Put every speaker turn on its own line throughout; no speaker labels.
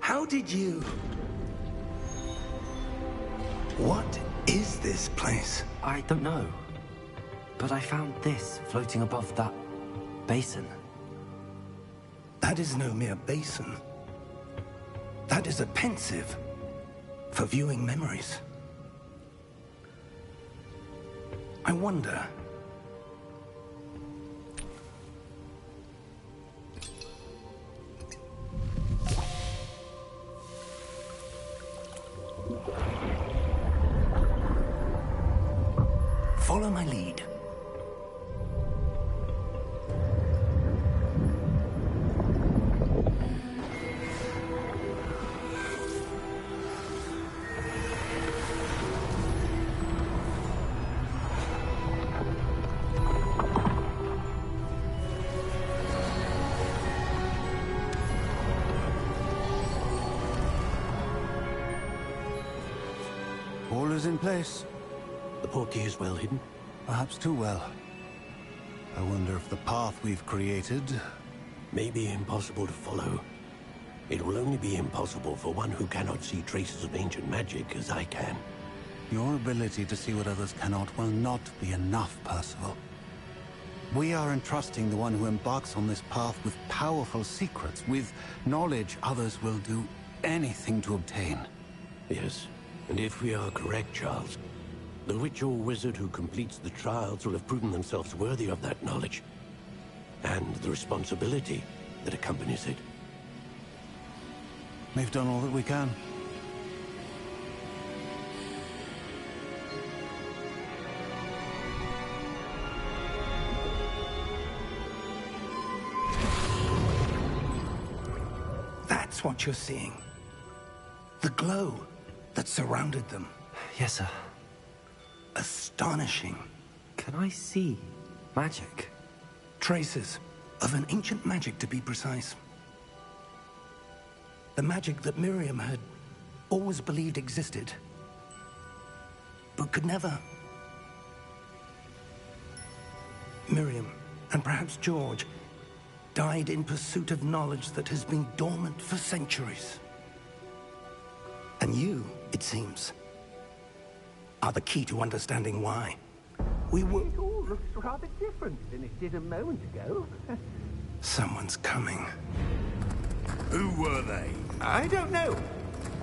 How did you... What is this place?
I don't know. But I found this floating above that basin.
That is no mere basin. That is a pensive for viewing memories. I wonder... Follow my lead.
All is in place.
The portkey is well hidden?
Perhaps too well. I wonder if the path we've created...
may be impossible to follow. It will only be impossible for one who cannot see traces of ancient magic as I can.
Your ability to see what others cannot will not be enough, Percival. We are entrusting the one who embarks on this path with powerful secrets, with knowledge others will do anything to obtain.
Yes, and if we are correct, Charles, the witch or wizard who completes the trials will have proven themselves worthy of that knowledge, and the responsibility that accompanies it.
We've done all that we can.
That's what you're seeing. The glow that surrounded them.
Yes, sir.
Astonishing.
Can I see magic?
Traces of an ancient magic, to be precise. The magic that Miriam had always believed existed, but could never. Miriam, and perhaps George, died in pursuit of knowledge that has been dormant for centuries. And you, it seems, are the key to understanding why. We will...
It all looks rather different than it did a moment ago.
Someone's coming.
Who were they?
I don't know.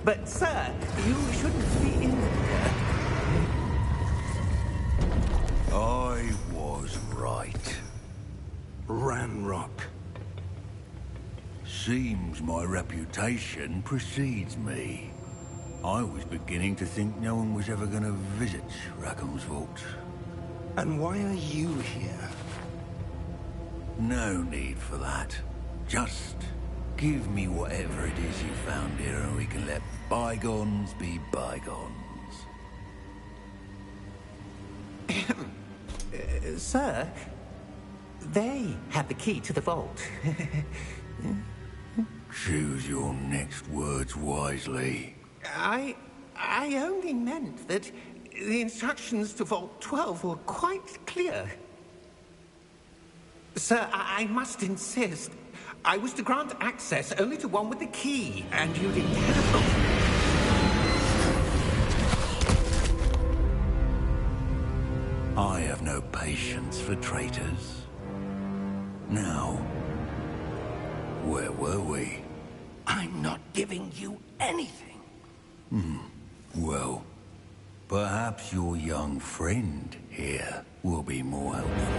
But, sir, you shouldn't be in here.
I was right.
Ranrock.
Seems my reputation precedes me. I was beginning to think no one was ever going to visit Rackham's vault.
And why are you here?
No need for that. Just give me whatever it is you found here and we can let bygones be bygones.
Sir, they have the key to the vault.
Choose your next words wisely.
I only meant that the instructions to Vault 12 were quite clear. Sir, I must insist. I was to grant access only to one with the key, and you didn't have
I have no patience for traitors. Now, where were we?
I'm not giving you anything.
Well, perhaps your young friend here will be more helpful.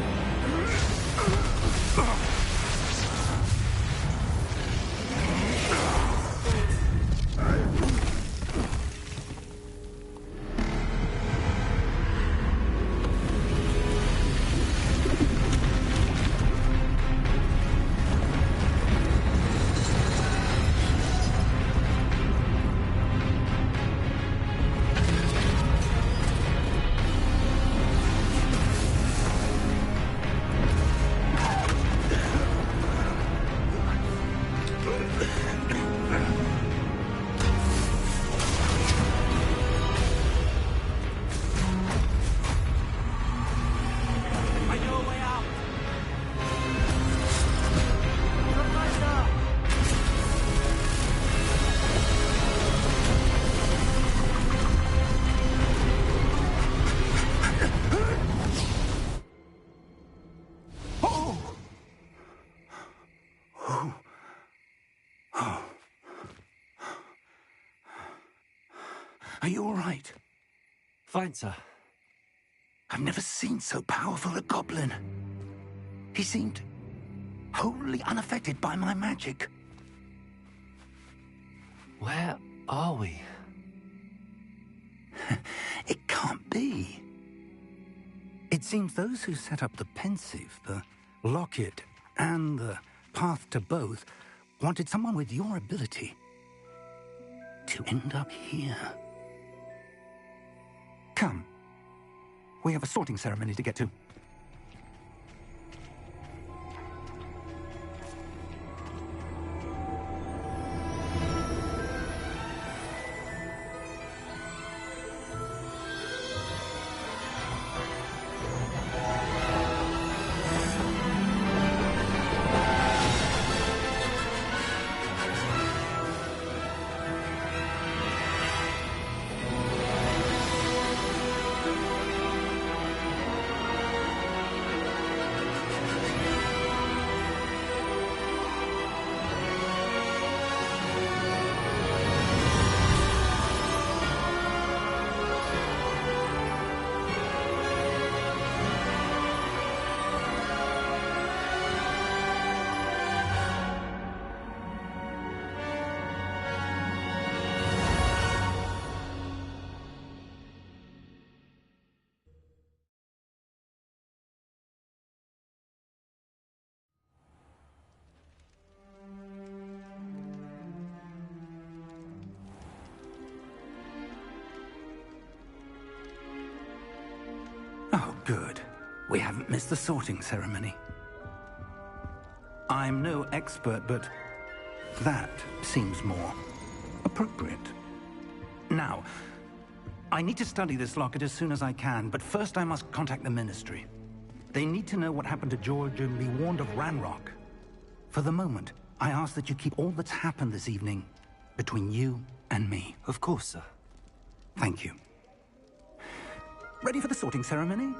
Are you all right?
Fine, sir.
I've never seen so powerful a goblin. He seemed wholly unaffected by my magic.
Where are we?
It can't be. It seems those who set up the pensive, the locket, and the path to both wanted someone with your ability to end up here. Come. We have a sorting ceremony to get to. Oh, good. We haven't missed the sorting ceremony. I'm no expert, but that seems more appropriate. Now, I need to study this locket as soon as I can, but first I must contact the Ministry. They need to know what happened to George and be warned of Ranrock. For the moment, I ask that you keep all that's happened this evening between you and me.
Of course, sir.
Thank you. Ready for the sorting ceremony?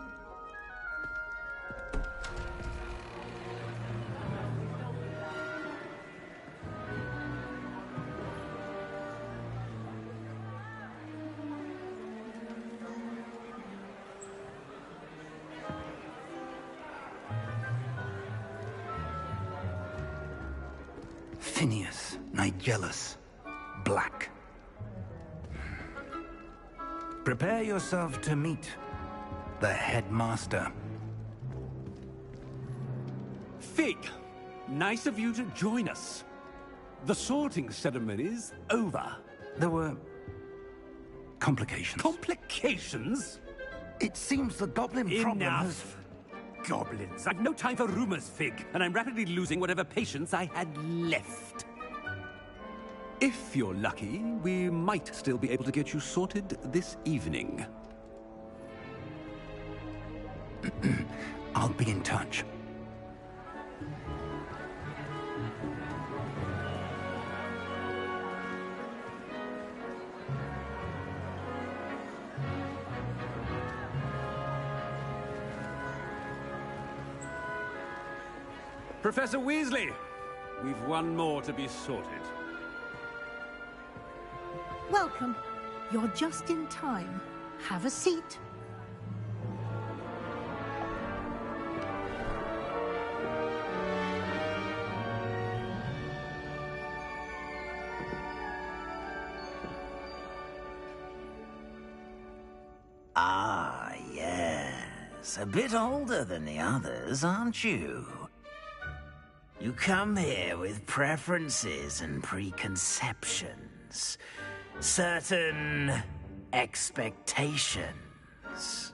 Phineas, Nigellus, Black. Prepare yourself to meet the headmaster.
Fig, nice of you to join us. The sorting ceremony's over.
There were complications.
Complications?
It seems the goblin problem has...
Enough. Goblins. I've no time for rumors, Fig, and I'm rapidly losing whatever patience I had left. If you're lucky, we might still be able to get you sorted this evening.
I'll be in touch.
Professor Weasley, we've one more to be sorted.
Welcome. You're just in time. Have a seat.
Ah, yes. A bit older than the others, aren't you? You come here with preferences and preconceptions. Certain expectations.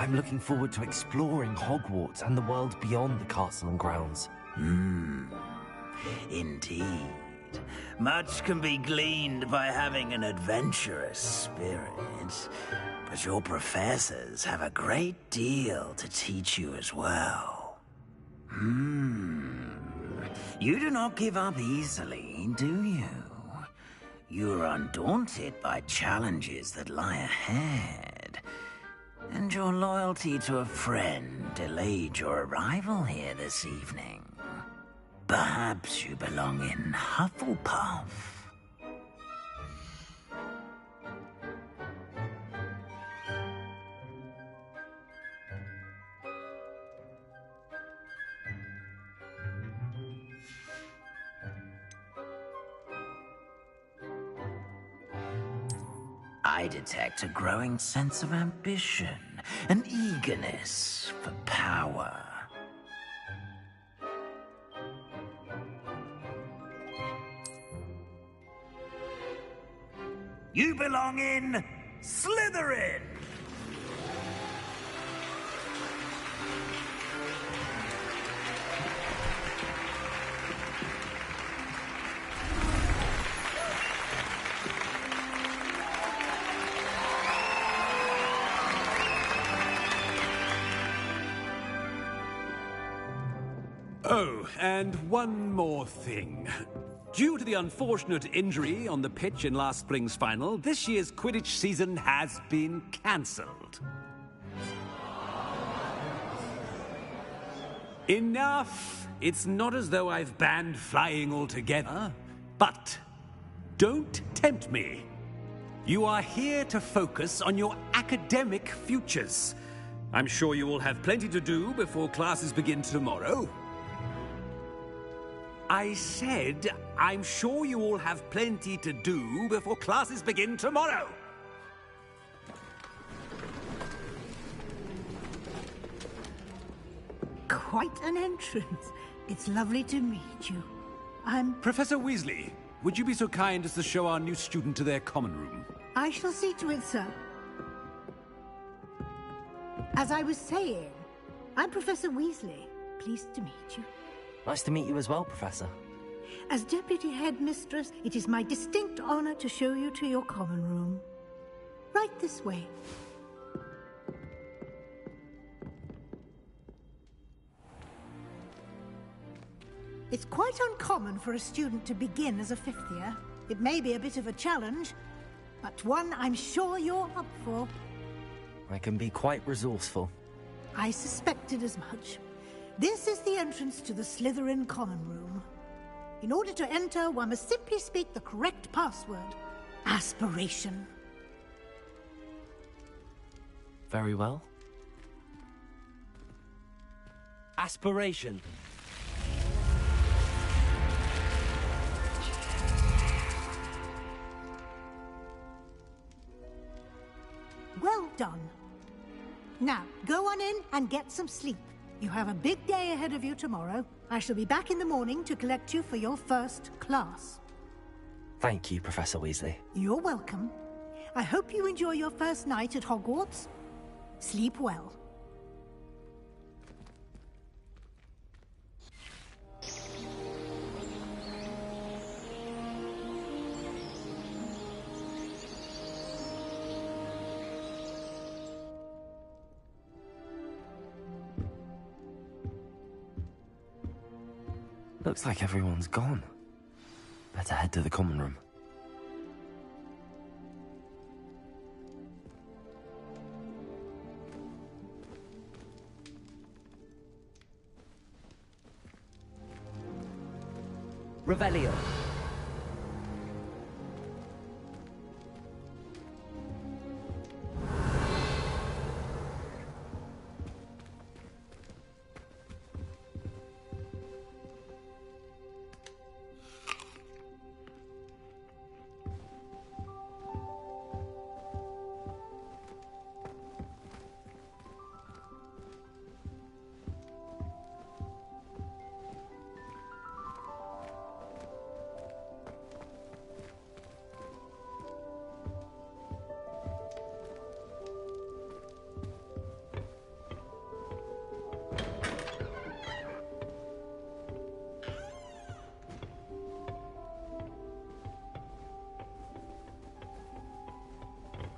I'm looking forward to exploring Hogwarts and the world beyond the castle and grounds.
Indeed. Much can be gleaned by having an adventurous spirit. But your professors have a great deal to teach you as well. You do not give up easily, do you? You are undaunted by challenges that lie ahead. And your loyalty to a friend delayed your arrival here this evening. Perhaps you belong in Hufflepuff. I detect a growing sense of ambition, an eagerness for power. You belong in Slytherin!
Oh, and one more thing. Due to the unfortunate injury on the pitch in last spring's final, this year's Quidditch season has been cancelled. Enough! It's not as though I've banned flying altogether, but don't tempt me. You are here to focus on your academic futures. I'm sure you will have plenty to do before classes begin tomorrow. I said, I'm sure you all have plenty to do before classes begin tomorrow.
Quite an entrance. It's lovely to meet you. I'm...
Professor Weasley, would you be so kind as to show our new student to their common room?
I shall see to it, sir. As I was saying, I'm Professor Weasley. Pleased to meet you.
Nice to meet you as well, Professor.
As Deputy Headmistress, it is my distinct honor to show you to your common room. Right this way. It's quite uncommon for a student to begin as a fifth year. It may be a bit of a challenge, but one I'm sure you're up for.
I can be quite resourceful.
I suspected as much. This is the entrance to the Slytherin common room. In order to enter, one must simply speak the correct password. Aspiration.
Very well. Aspiration.
Well done. Now, go on in and get some sleep. You have a big day ahead of you tomorrow. I shall be back in the morning to collect you for your first class.
Thank you, Professor Weasley.
You're welcome. I hope you enjoy your first night at Hogwarts. Sleep well.
Looks like everyone's gone. Better head to the common room. Revelio.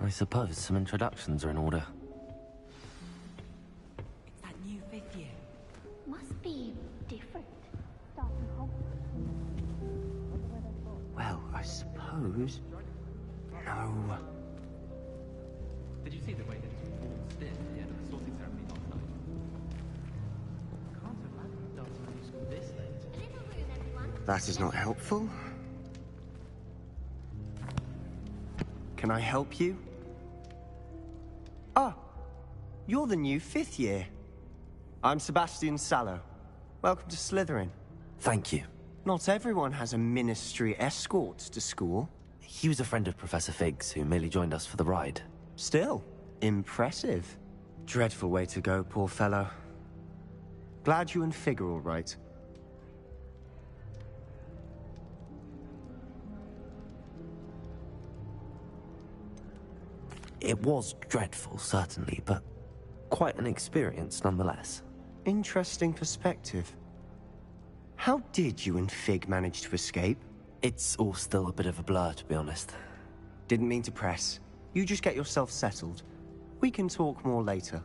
I suppose some introductions are in order.
It's that new 5th year.
Must be different. Starting Hogwarts.
Well, I suppose... No.
Did you see the way that it was all stiff at the end of the sorting ceremony last night? Can't imagine it does when you school this late.
That is not helpful. Can I help you? Ah, you're the new 5th year. I'm Sebastian Sallow. Welcome to Slytherin.
Thank you.
Not everyone has a ministry escort to school.
He was a friend of Professor Fig's who merely joined us for the ride.
Still, impressive. Dreadful way to go, poor fellow. Glad you and Fig are all right.
It was dreadful, certainly, but quite an experience nonetheless.
Interesting perspective. How did you and Fig manage to escape?
It's all still a bit of a blur, to be honest.
Didn't mean to press. You just get yourself settled. We can talk more later.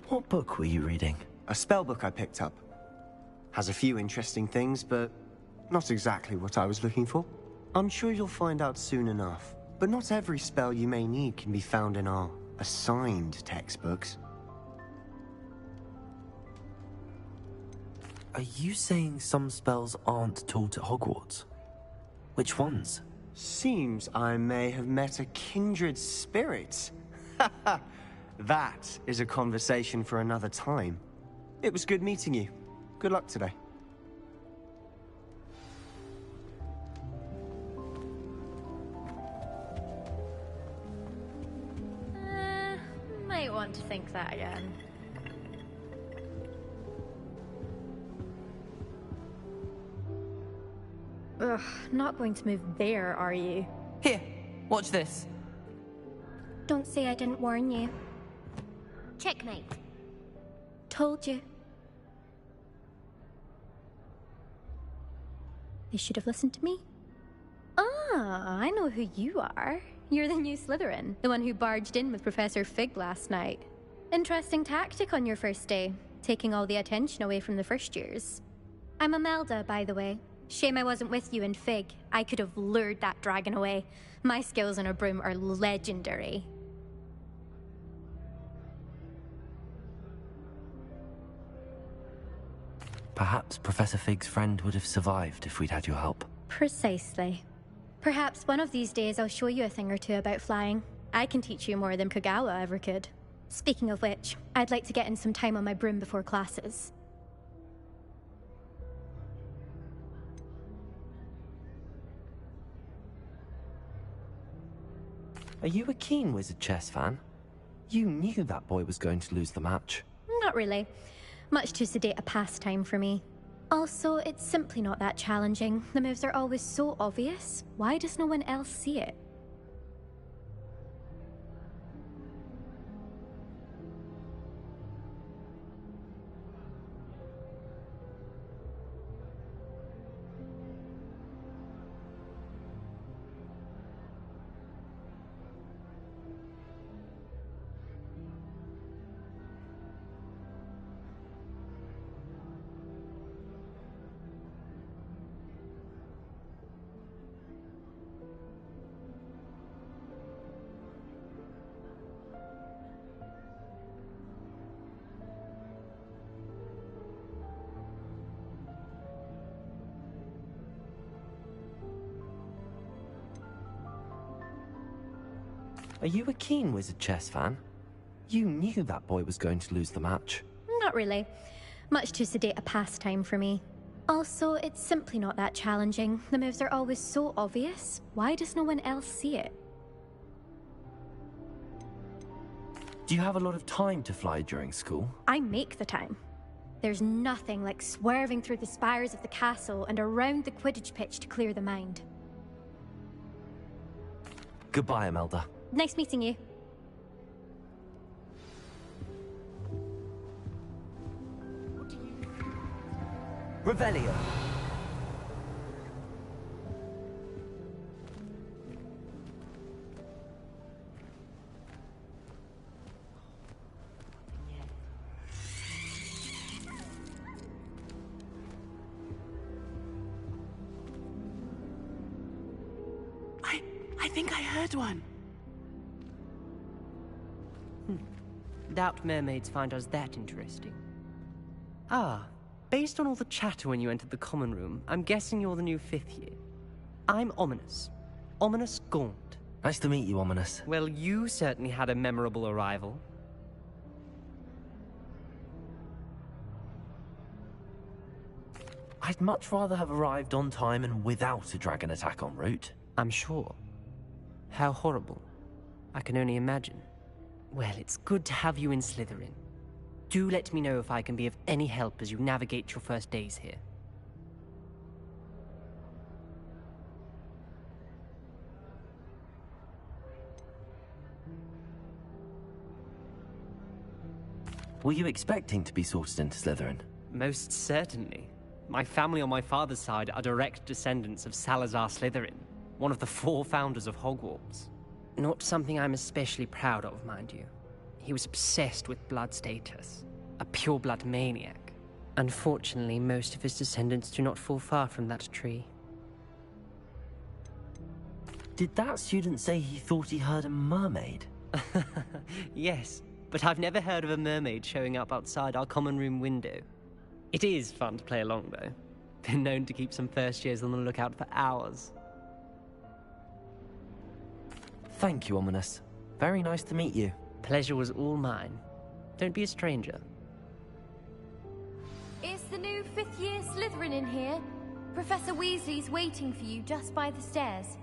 What book were you reading?
A spellbook I picked up. Has a few interesting things, but not exactly what I was looking for. I'm sure you'll find out soon enough. But not every spell you may need can be found in our assigned textbooks.
Are you saying some spells aren't taught at Hogwarts? Which ones?
Seems I may have met a kindred spirit. That is a conversation for another time. It was good meeting you. Good luck today.
Might want to think that again. Ugh, not going to move there, are you?
Here, watch this.
Don't say I didn't warn you. Checkmate. Told you. They should have listened to me. Ah, I know who you are. You're the new Slytherin, the one who barged in with Professor Fig last night. Interesting tactic on your first day, taking all the attention away from the first years. I'm Imelda, by the way. Shame I wasn't with you in Fig. I could have lured that dragon away. My skills on a broom are legendary.
Perhaps Professor Fig's friend would have survived if we'd had your help.
Precisely. Perhaps one of these days I'll show you a thing or two about flying. I can teach you more than Kagawa ever could. Speaking of which, I'd like to get in some time on my broom before classes.
Are you a keen Wizard chess fan? You knew that boy was going to lose the match.
Not really. Much too sedate a pastime for me. Also, it's simply not that challenging. The moves are always so obvious. Why does no one else see it?
Are you a keen Wizard chess fan? You knew that boy was going to lose the match.
Not really. Much too sedate a pastime for me. Also, it's simply not that challenging. The moves are always so obvious. Why does no one else see it?
Do you have a lot of time to fly during school?
I make the time. There's nothing like swerving through the spires of the castle and around the Quidditch pitch to clear the mind.
Goodbye, Imelda.
Nice meeting you.
Revelio.
I think I heard one.
Doubt mermaids find us that interesting. Ah, based on all the chatter when you entered the common room, I'm guessing you're the new 5th year. I'm Ominous. Ominous Gaunt.
Nice to meet you, Ominous.
Well, you certainly had a memorable arrival.
I'd much rather have arrived on time and without a dragon attack en route.
I'm sure. How horrible. I can only imagine. Well, it's good to have you in Slytherin. Do let me know if I can be of any help as you navigate your first days here.
Were you expecting to be sorted into Slytherin?
Most certainly. My family on my father's side are direct descendants of Salazar Slytherin, one of the 4 founders of Hogwarts. Not something I'm especially proud of, mind you. He was obsessed with blood status, a pure-blood maniac. Unfortunately, most of his descendants do not fall far from that tree.
Did that student say he thought he heard a mermaid?
Yes, but I've never heard of a mermaid showing up outside our common room window. It is fun to play along, though. Been known to keep some first years on the lookout for hours.
Thank you, Ominous. Very nice to meet you.
Pleasure was all mine. Don't be a stranger.
Is the new 5th year Slytherin in here? Professor Weasley's waiting for you just by the stairs.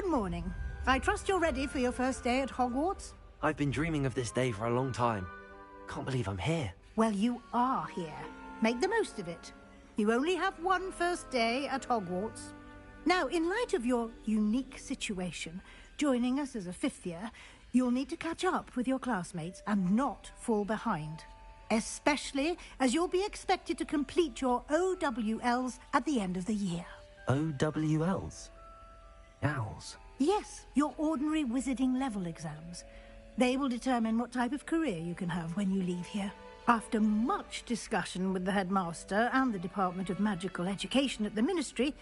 Good morning. I trust you're ready for your first day at Hogwarts?
I've been dreaming of this day for a long time. Can't believe I'm here.
Well, you are here. Make the most of it. You only have one first day at Hogwarts. Now, in light of your unique situation, joining us as a fifth year, you'll need to catch up with your classmates and not fall behind. Especially as you'll be expected to complete your OWLs at the end of the year.
OWLs? Owls?
Yes, your ordinary wizarding level exams. They will determine what type of career you can have when you leave here. After much discussion with the headmaster and the Department of Magical Education at the Ministry,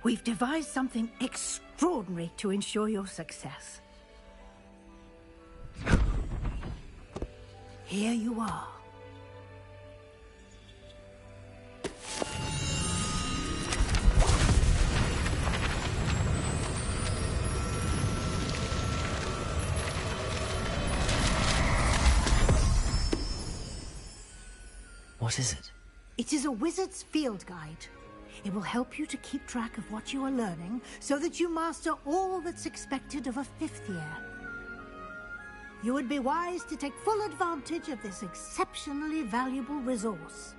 we've devised something extraordinary to ensure your success. Here you are.
What is it?
It is a wizard's field guide. It will help you to keep track of what you are learning so that you master all that's expected of a fifth year. You would be wise to take full advantage of this exceptionally valuable resource.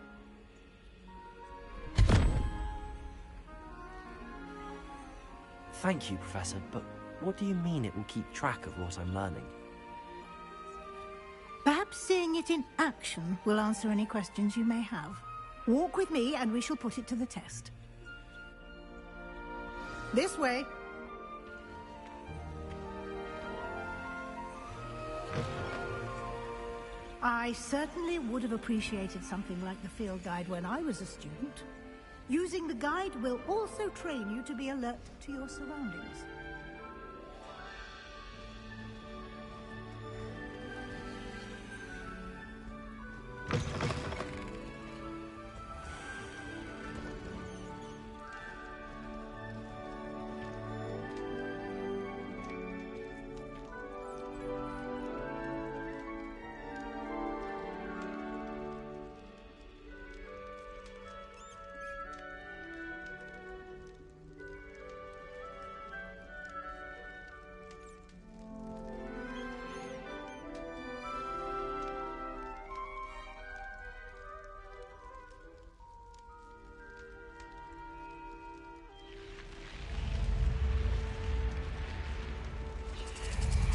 Thank you, Professor, but what do you mean it will keep track of what I'm learning?
Perhaps seeing it in action will answer any questions you may have. Walk with me and we shall put it to the test. This way. I certainly would have appreciated something like the field guide when I was a student. Using the guide will also train you to be alert to your surroundings.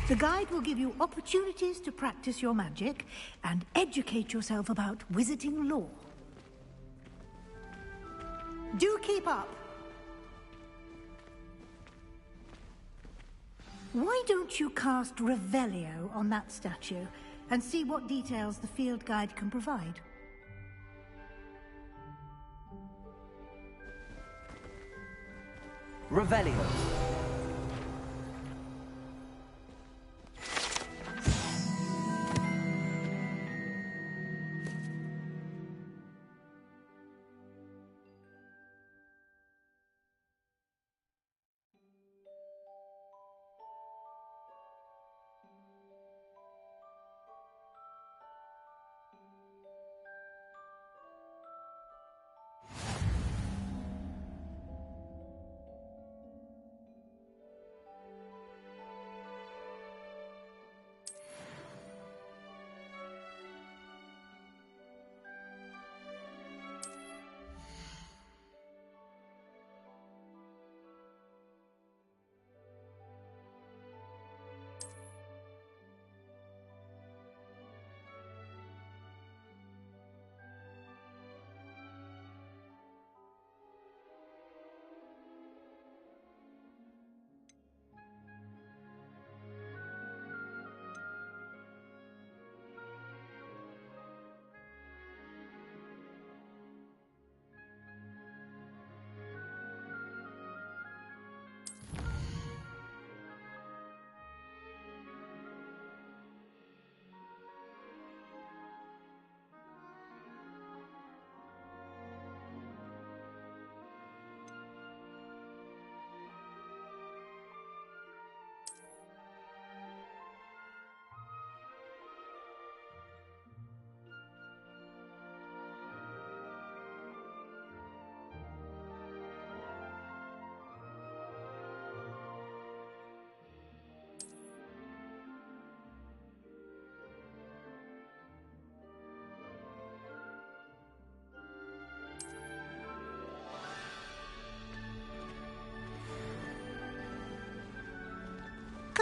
The guide will give you opportunities to practice your magic and educate yourself about wizarding lore. Do keep up. Why don't you cast Revelio on that statue and see what details the field guide can provide?
Revelio.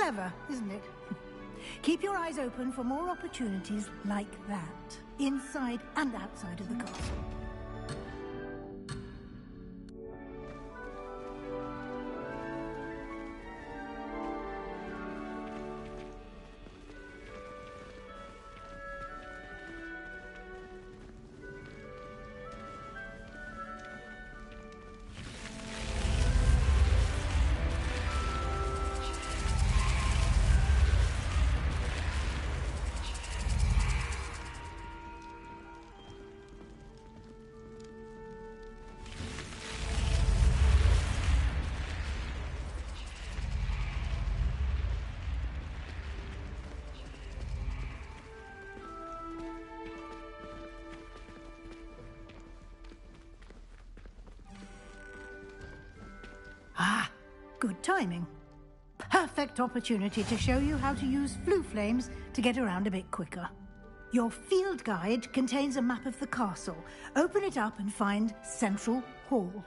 Clever, isn't it? Keep your eyes open for more opportunities like that, inside and outside of the castle. Ah, good timing. Perfect opportunity to show you how to use flue flames to get around a bit quicker. Your field guide contains a map of the castle. Open it up and find Central Hall.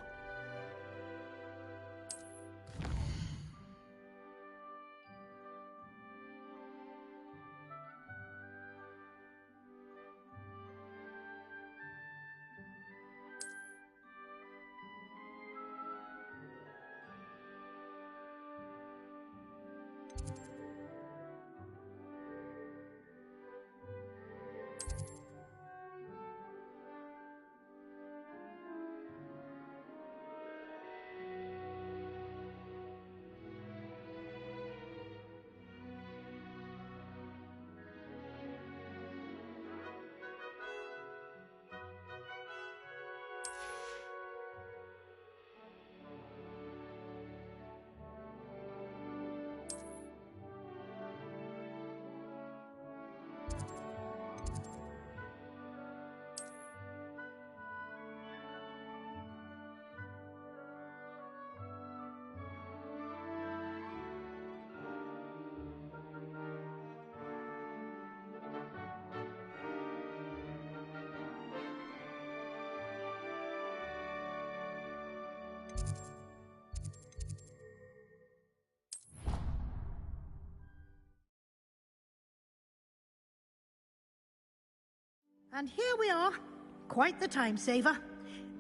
And here we are. Quite the time saver.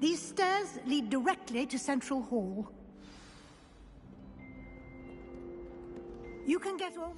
These stairs lead directly to Central Hall. You can get all...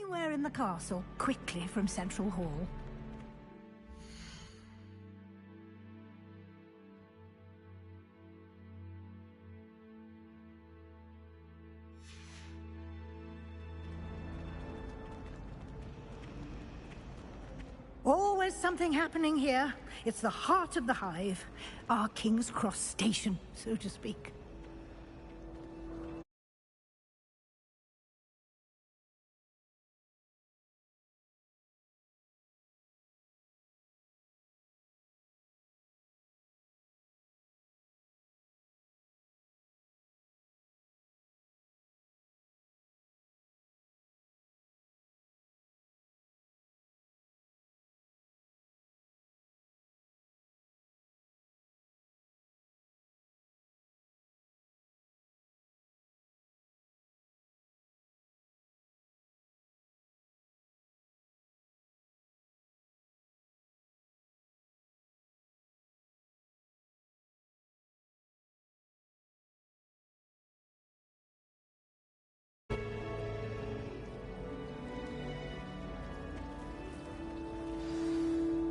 anywhere in the castle quickly from Central Hall. Always something happening here. It's the heart of the hive. Our King's Cross station, so to speak.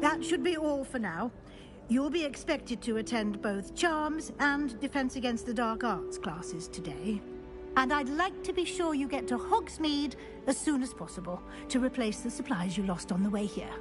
That should be all for now. You'll be expected to attend both Charms and Defense Against the Dark Arts classes today. And I'd like to be sure you get to Hogsmeade as soon as possible to replace the supplies you lost on the way here.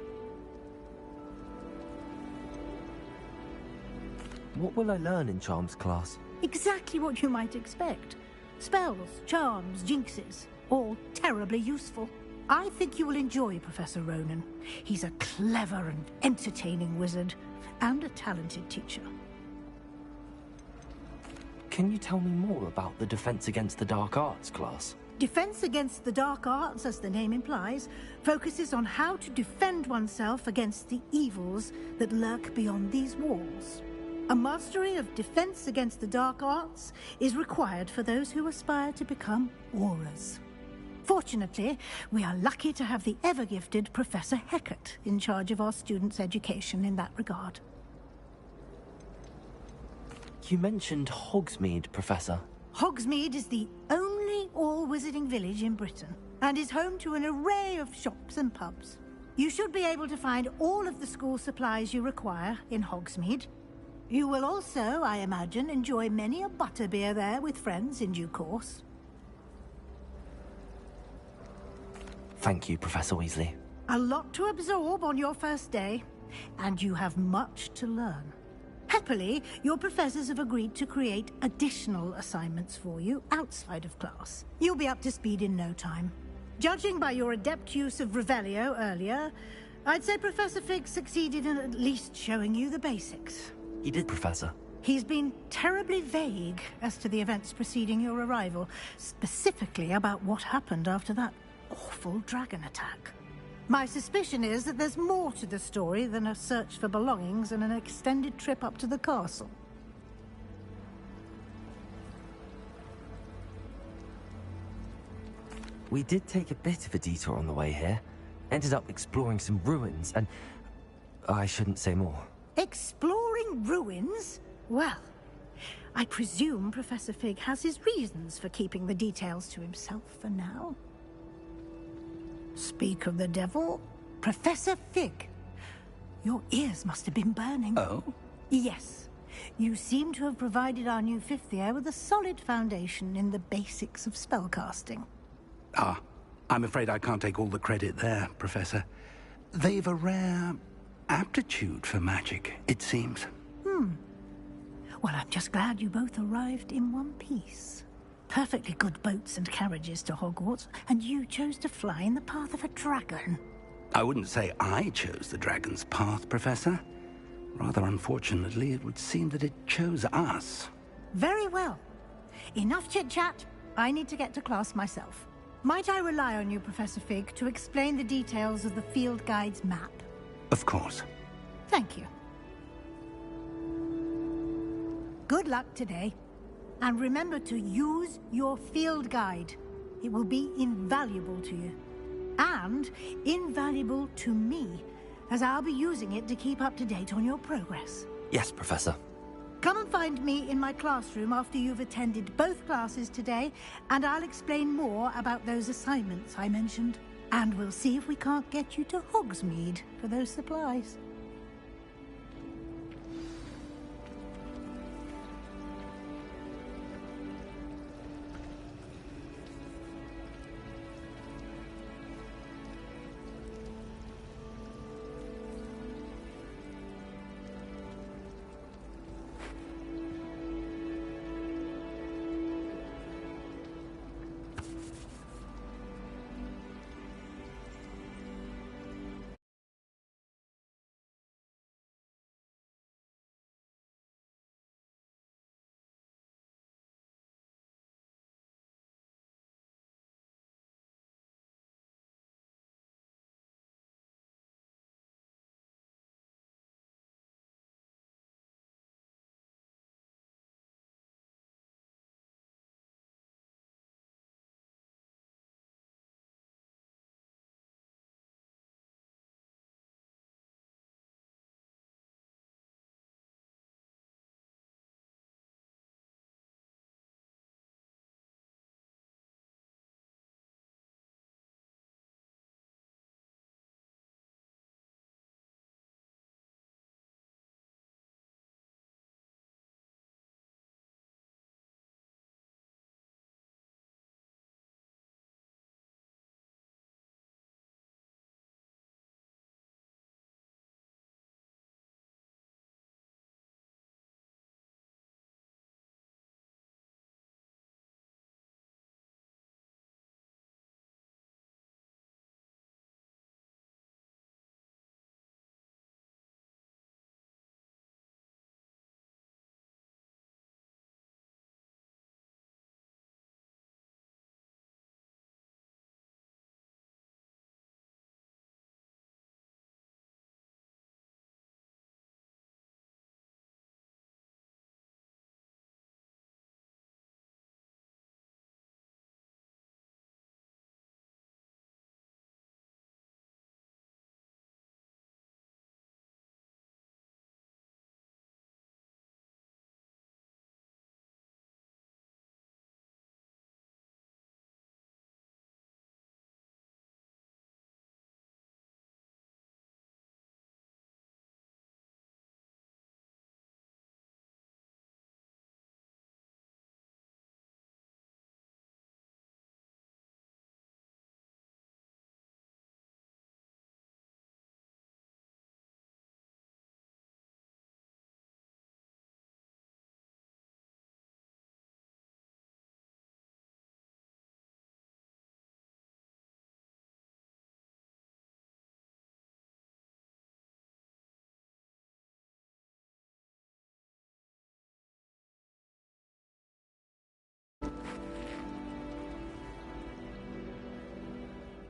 What will I learn in Charms class?
Exactly what you might expect. Spells, charms, jinxes, all terribly useful. I think you will enjoy Professor Ronan. He's a clever and entertaining wizard, and a talented teacher.
Can you tell me more about the Defense Against the Dark Arts class?
Defense Against the Dark Arts, as the name implies, focuses on how to defend oneself against the evils that lurk beyond these walls. A mastery of Defense Against the Dark Arts is required for those who aspire to become Aurors. Fortunately, we are lucky to have the ever-gifted Professor Hecat in charge of our students' education in that regard.
You mentioned Hogsmeade, Professor.
Hogsmeade is the only all-wizarding village in Britain, and is home to an array of shops and pubs. You should be able to find all of the school supplies you require in Hogsmeade. You will also, I imagine, enjoy many a butterbeer there with friends in due course.
Thank you, Professor Weasley.
A lot to absorb on your first day, and you have much to learn. Happily, your professors have agreed to create additional assignments for you outside of class. You'll be up to speed in no time. Judging by your adept use of Revelio earlier, I'd say Professor Fig succeeded in at least showing you the basics.
He did, Professor.
He's been terribly vague as to the events preceding your arrival, specifically about what happened after that awful dragon attack. My suspicion is that there's more to the story than a search for belongings and an extended trip up to the castle.
We did take a bit of a detour on the way here. Ended up exploring some ruins and... I shouldn't say more.
Exploring ruins? Well, I presume Professor Fig has his reasons for keeping the details to himself for now. Speak of the devil, Professor Fig. Your ears must have been burning.
Oh?
Yes. You seem to have provided our new fifth year with a solid foundation in the basics of spellcasting.
Ah, I'm afraid I can't take all the credit there, Professor. They've a rare aptitude for magic, it seems.
Well, I'm just glad you both arrived in one piece. Perfectly good boats and carriages to Hogwarts, and you chose to fly in the path of a dragon.
I wouldn't say I chose the dragon's path, Professor. Rather unfortunately, it would seem that it chose us.
Very well. Enough chit-chat. I need to get to class myself. Might I rely on you, Professor Fig, to explain the details of the field guide's map?
Of course.
Thank you. Good luck today. And remember to use your field guide. It will be invaluable to you. And invaluable to me, as I'll be using it to keep up to date on your progress.
Yes, Professor.
Come and find me in my classroom after you've attended both classes today, and I'll explain more about those assignments I mentioned. And we'll see if we can't get you to Hogsmeade for those supplies.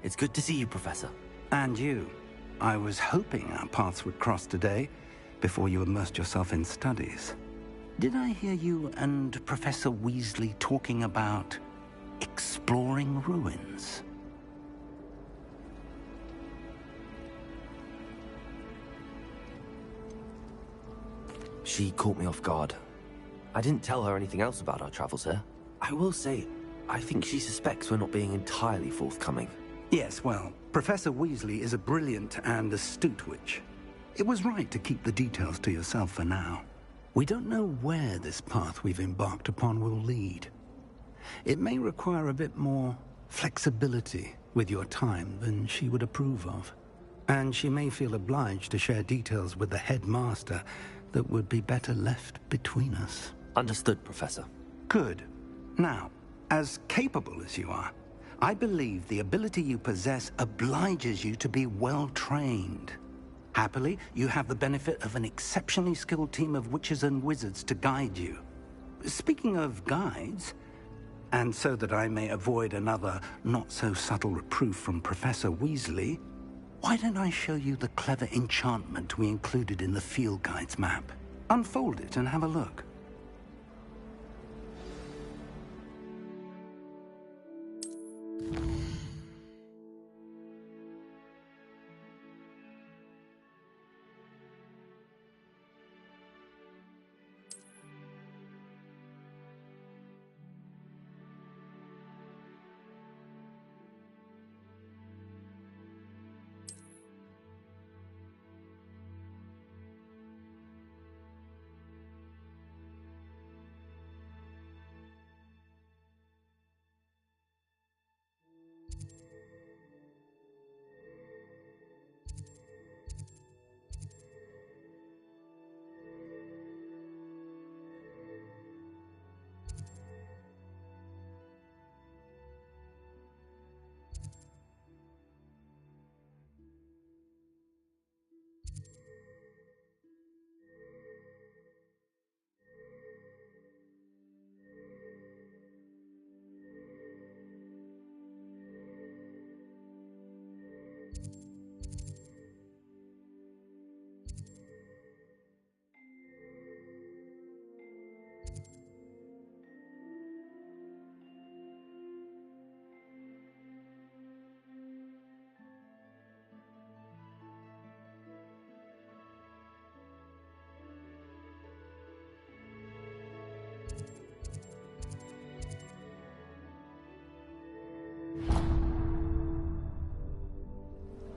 It's good to see you, Professor.
And you. I was hoping our paths would cross today, before you immersed yourself in studies. Did I hear you and Professor Weasley talking about exploring ruins?
She caught me off guard. I didn't tell her anything else about our travels here. I will say, I think she suspects we're not being entirely forthcoming.
Yes, well, Professor Weasley is a brilliant and astute witch. It was right to keep the details to yourself for now. We don't know where this path we've embarked upon will lead. It may require a bit more flexibility with your time than she would approve of. And she may feel obliged to share details with the headmaster that would be better left between us.
Understood, Professor.
Good. Now, as capable as you are, I believe the ability you possess obliges you to be well-trained. Happily, you have the benefit of an exceptionally skilled team of witches and wizards to guide you. Speaking of guides, and so that I may avoid another not-so-subtle reproof from Professor Weasley, why don't I show you the clever enchantment we included in the field guide's map? Unfold it and have a look.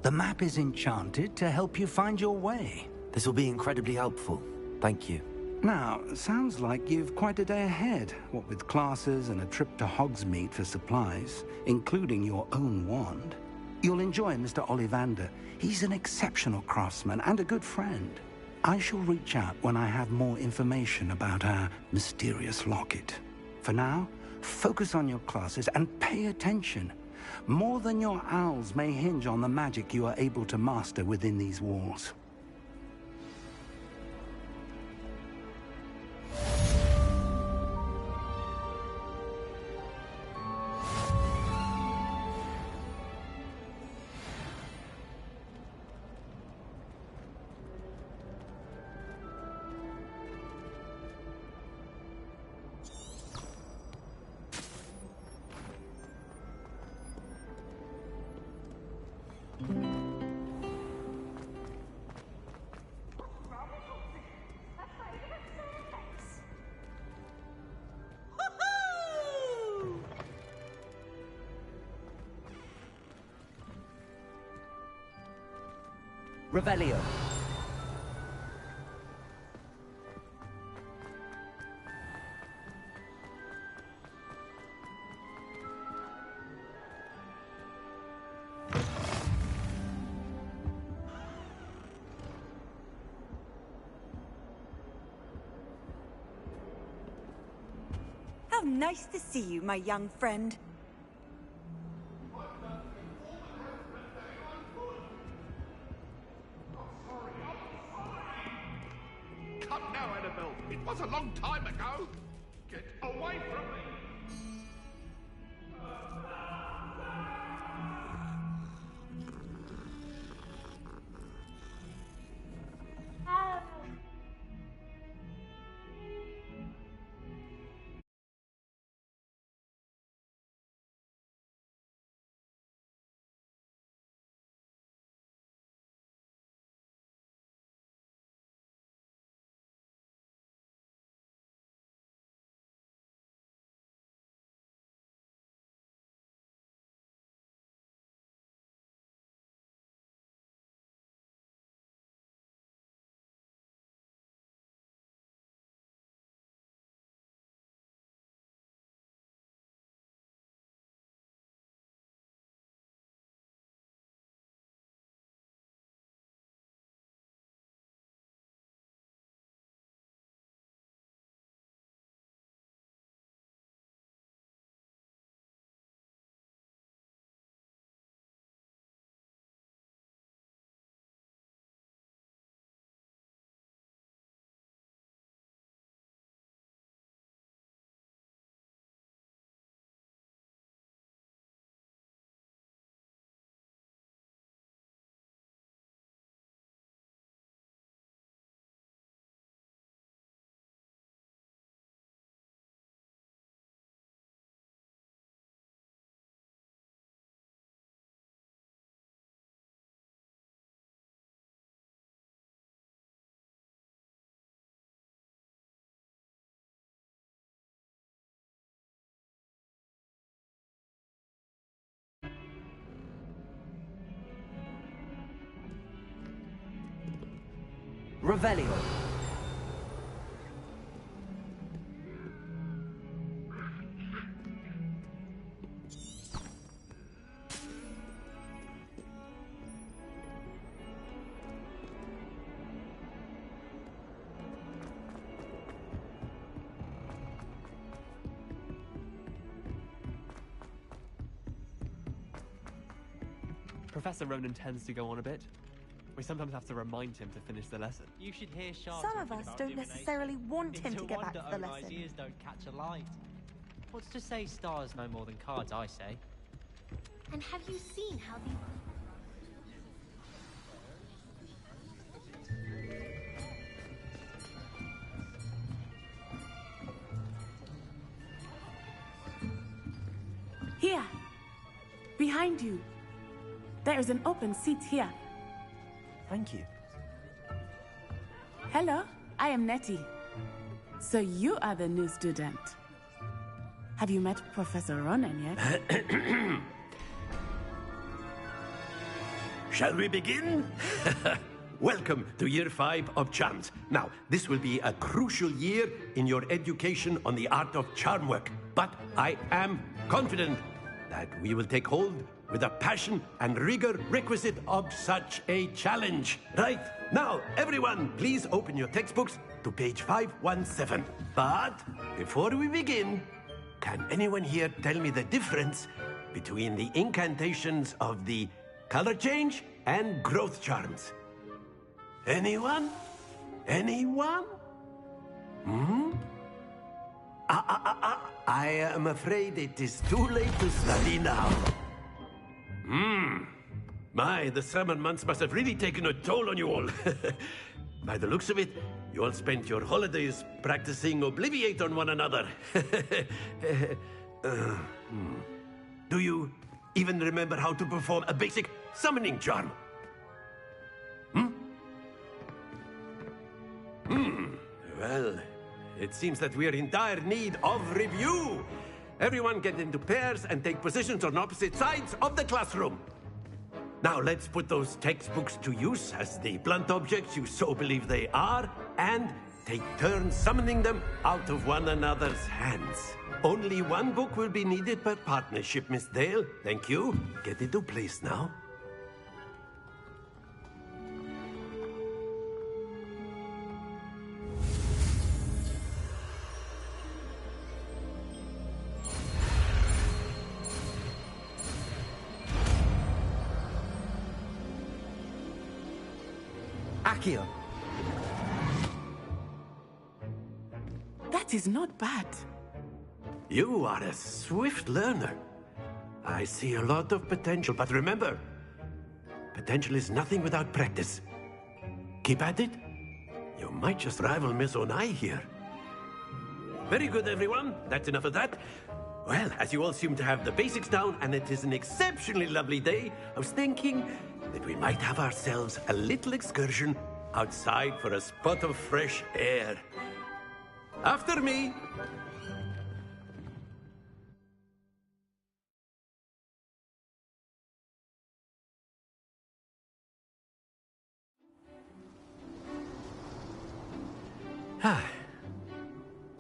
The map is enchanted to help you find your way.
This will be incredibly helpful. Thank you.
Now, sounds like you've quite a day ahead, what with classes and a trip to Hogsmeade for supplies, including your own wand. You'll enjoy Mr. Ollivander. He's an exceptional craftsman and a good friend. I shall reach out when I have more information about our mysterious locket. For now, focus on your classes and pay attention. More than your owls may hinge on the magic you are able to master within these walls.
Revelio.
How nice to see you, my young friend.
Come now, Annabelle. It was a long time ago. Get away from me.
Revelio.
Professor Ronan tends to go on a bit. We sometimes have to remind him to finish the lesson.
You should hear Shard.
Some of us don't necessarily want him to get back to the lesson.
Ideas don't catch a light. What's to say stars no more than cards, I say.
And have you seen how the...
Here! Behind you! There is an open seat here.
Thank you.
Hello, I am Nettie. So you are the new student. Have you met Professor Ronan yet?
Shall we begin? Welcome to Year 5 of Charms. Now, this will be a crucial year in your education on the art of charm work. But I am confident that we will take hold with the passion and rigor requisite of such a challenge. Right, now, everyone, please open your textbooks to page 517. But before we begin, can anyone here tell me the difference between the incantations of the color change and growth charms? Anyone? Anyone? I am afraid it is too late to study now. My, the summer months must have really taken a toll on you all. By the looks of it, you all spent your holidays practicing Obliviate on one another. Do you even remember how to perform a basic summoning charm? Well, it seems that we are in dire need of review. Everyone get into pairs and take positions on opposite sides of the classroom. Now let's put those textbooks to use as the blunt objects you so believe they are, and take turns summoning them out of one another's hands. Only one book will be needed per partnership, Miss Dale. Thank you. Get into place now.
Accio.
That is not bad.
You are a swift learner. I see a lot of potential, but remember, potential is nothing without practice. Keep at it. You might just rival Miss Onai here. Very good, everyone. That's enough of that. Well, as you all seem to have the basics down, and it is an exceptionally lovely day, I was thinking that we might have ourselves a little excursion outside for a spot of fresh air. After me.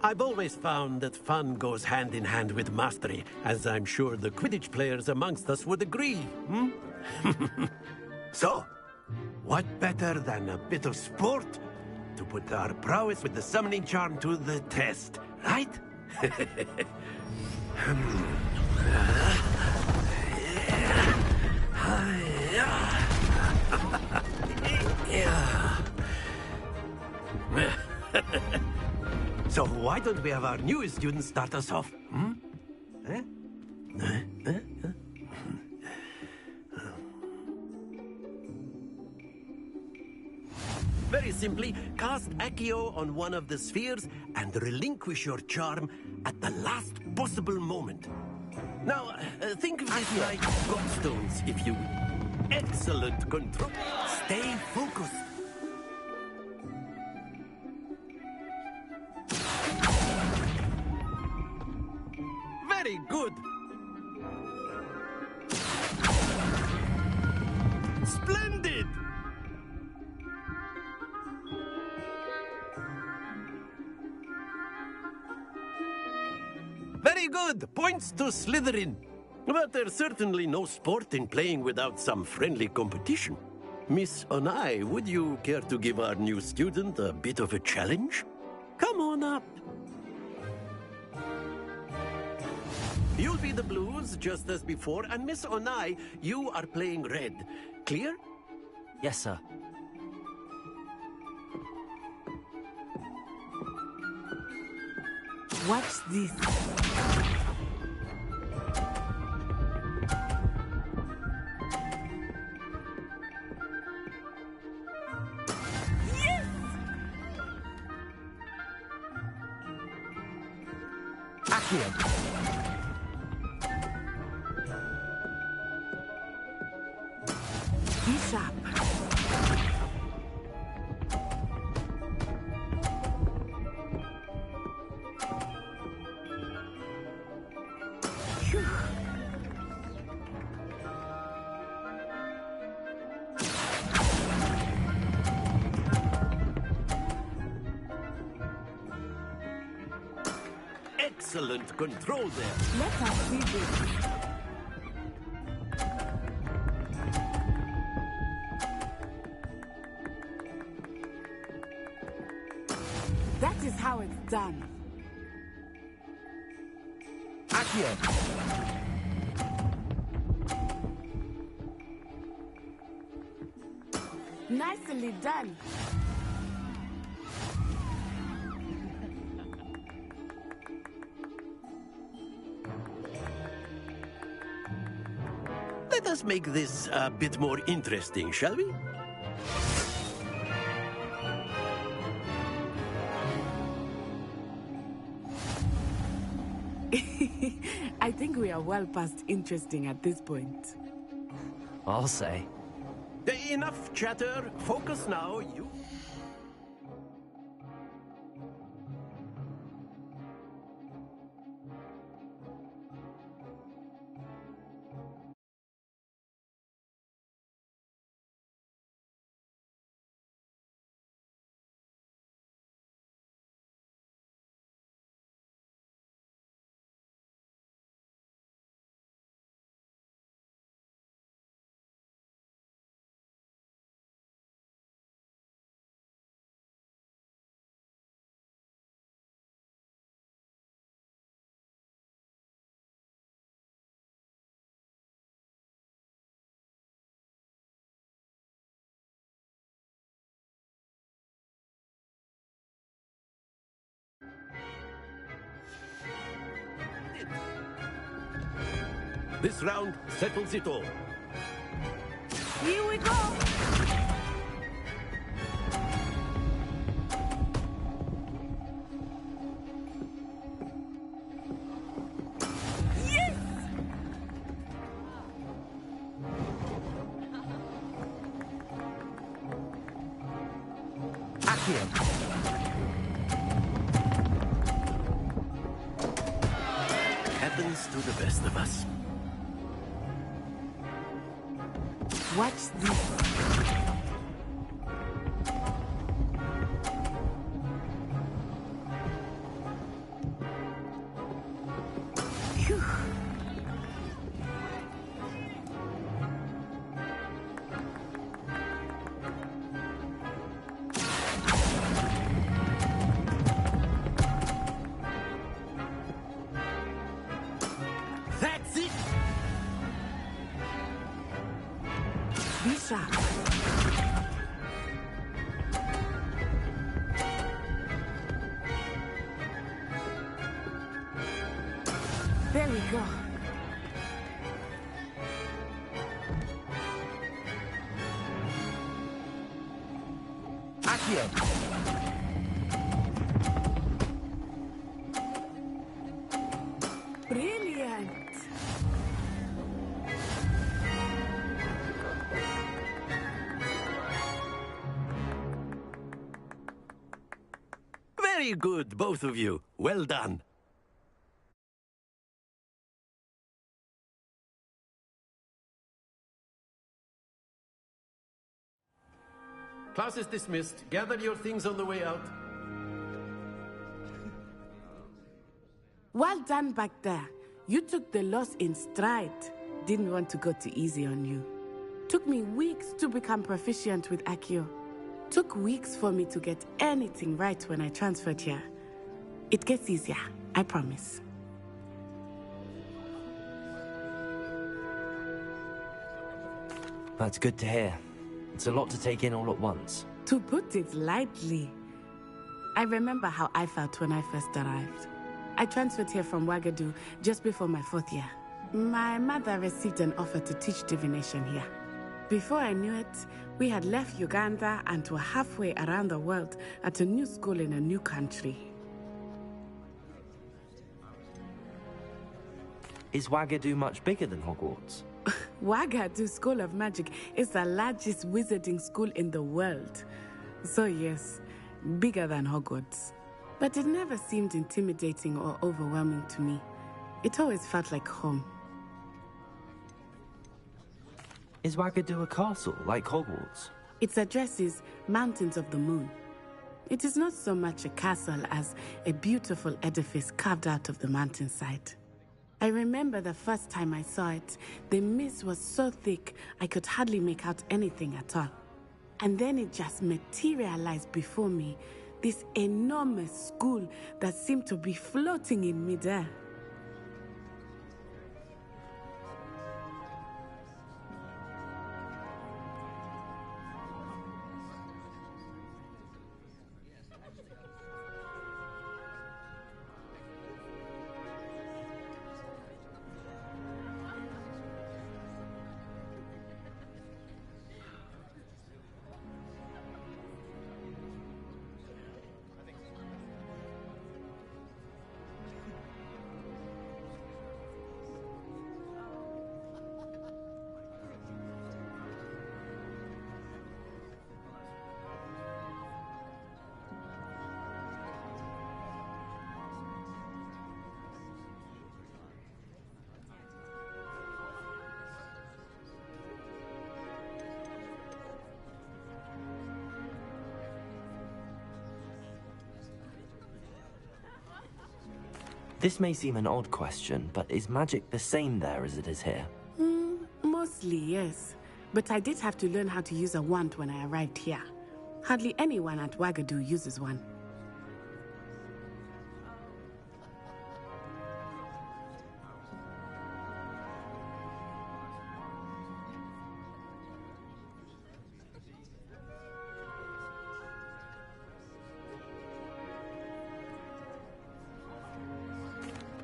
I've always found that fun goes hand in hand with mastery, as I'm sure the Quidditch players amongst us would agree, So, what better than a bit of sport to put our prowess with the summoning charm to the test, right? So why don't we have our newest student start us off? Very simply, cast Accio on one of the spheres and relinquish your charm at the last possible moment. Now, think of this like gobstones, if you will. Excellent control. Stay focused. Very good. Splendid. Very good. Points to Slytherin. But there's certainly no sport in playing without some friendly competition. Miss Onai, would you care to give our new student a bit of a challenge? Come on up. You'll be the blues, just as before, and Miss Onai, you are playing red. Clear?
Yes, sir.
Watch this.
Yes!
Accio.
Be sharp.
excellent control there.
Let us see this. That is how it's done.
Accio!
Nicely done.
Let us make this a bit more interesting, shall we?
I think we are well past interesting at this point.
I'll say.
Enough chatter. Focus now, you. This round settles it all.
Here we go!
Happens to the best of us.
Watch this. Phew.
That's it!
Be sharp. There we go.
Accio!
Brilliant.
Very good, both of you. Well done. Class is dismissed. Gather your things on the way out.
Well done back there. You took the loss in stride. Didn't want to go too easy on you. Took me weeks to become proficient with Accio. Took weeks for me to get anything right when I transferred here. It gets easier, I promise.
That's good to hear. It's a lot to take in all at once.
To put it lightly, I remember how I felt when I first arrived. I transferred here from Ouagadougou just before my 4th year. My mother received an offer to teach divination here. Before I knew it, we had left Uganda and were halfway around the world at a new school in a new country.
Is Ouagadougou much bigger than Hogwarts?
Ouagadougou School of Magic is the largest wizarding school in the world. So yes, bigger than Hogwarts. But it never seemed intimidating or overwhelming to me. It always felt like home.
Is Ouagadougou a castle, like Hogwarts?
Its address is Mountains of the Moon. It is not so much a castle as a beautiful edifice carved out of the mountainside. I remember the first time I saw it, the mist was so thick I could hardly make out anything at all. And then it just materialized before me, this enormous school that seemed to be floating in midair.
This may seem an odd question, but is magic the same there as it is here?
Mostly, yes. But I did have to learn how to use a wand when I arrived here. Hardly anyone at Wagadu uses one.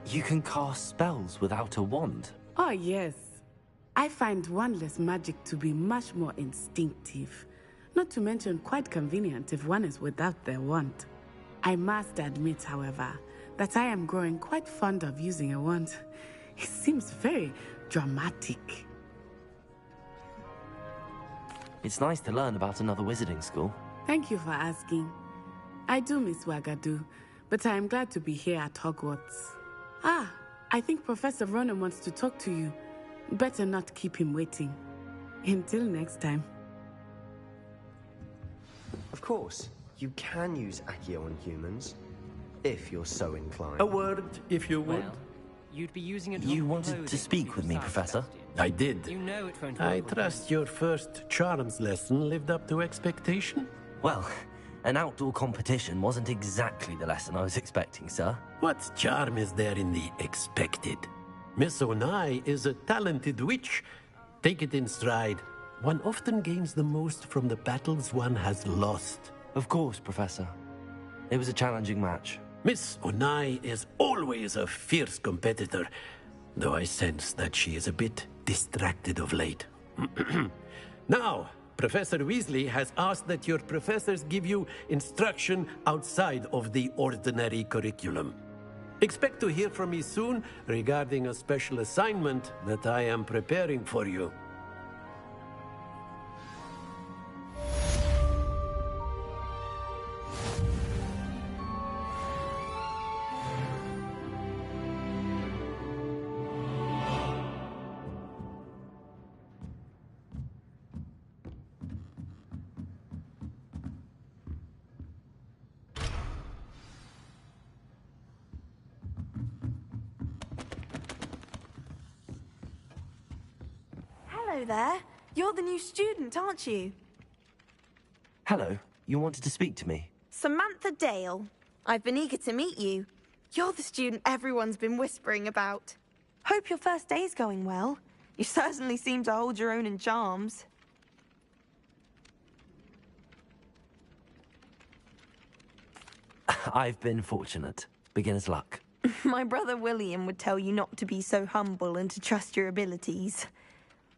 You can cast spells without a wand?
Oh, yes. I find wandless magic to be much more instinctive. Not to mention quite convenient if one is without their wand. I must admit, however, that I am growing quite fond of using a wand. It seems very dramatic.
It's nice to learn about another wizarding school.
Thank you for asking. I do miss Wagadu, but I am glad to be here at Hogwarts. Ah, I think Professor Ronan wants to talk to you. Better not keep him waiting. Until next time.
Of course, you can use Accio on humans, if you're so inclined.
A word, if you would.
Well, you'd be using it.
You wanted to speak with me, Professor?
I did.
You know it won't
I
work.
trust your first charms lesson lived up to expectation?
Well, an outdoor competition wasn't exactly the lesson I was expecting, sir.
What charm is there in the expected? Miss Onai is a talented witch. Take it in stride. One often gains the most from the battles one has lost.
Of course, Professor. It was a challenging match.
Miss Onai is always a fierce competitor, though I sense that she is a bit distracted of late. Now, Professor Weasley has asked that your professors give you instruction outside of the ordinary curriculum. Expect to hear from me soon regarding a special assignment that I am preparing for you.
Hello there. You're the new student, aren't you?
Hello, you wanted to speak to me?
Samantha Dale. I've been eager to meet you. You're the student everyone's been whispering about. Hope your first day's going well. You certainly seem to hold your own in charms.
I've been fortunate. Beginner's luck.
My brother William would tell you not to be so humble and to trust your abilities.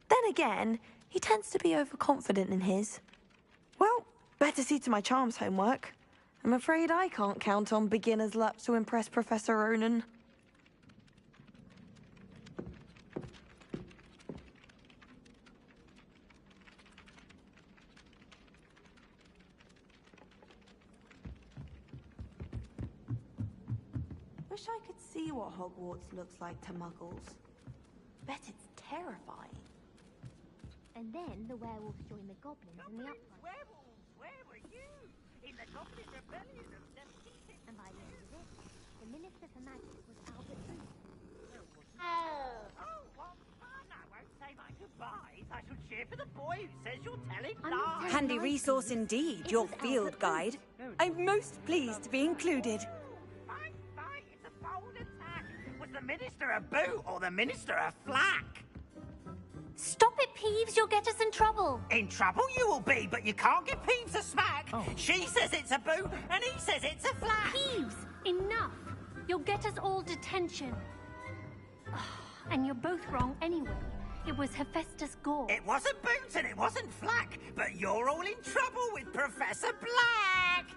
Then again, he tends to be overconfident in his. Well, better see to my charms homework. I'm afraid I can't count on beginner's luck to impress Professor Ronan. Wish I could see what Hogwarts looks like to muggles. Bet it's terrifying.
And then the werewolves join the goblins in the uplands.
Werewolves, where were you?
in the Goblin Rebellion of 17...
And by the end of it, the Minister for Magic was Albert Booth.
Oh, what fun! I won't say my goodbyes. I shall cheer for the boy who says you're telling lies.
Handy resource indeed, your field guide. I'm most pleased to be included.
Fight, fight! It's a bold attack. Was the Minister a boot or the Minister a flack?
Stop it, Peeves. You'll get us in trouble.
In trouble you will be, but you can't give Peeves a smack. She says it's a boot, and he says it's a flack.
Peeves, enough. You'll get us all detention. And you're both wrong anyway. It was Hephaestus Gore.
It wasn't boot and it wasn't flack, but you're all in trouble with Professor Black.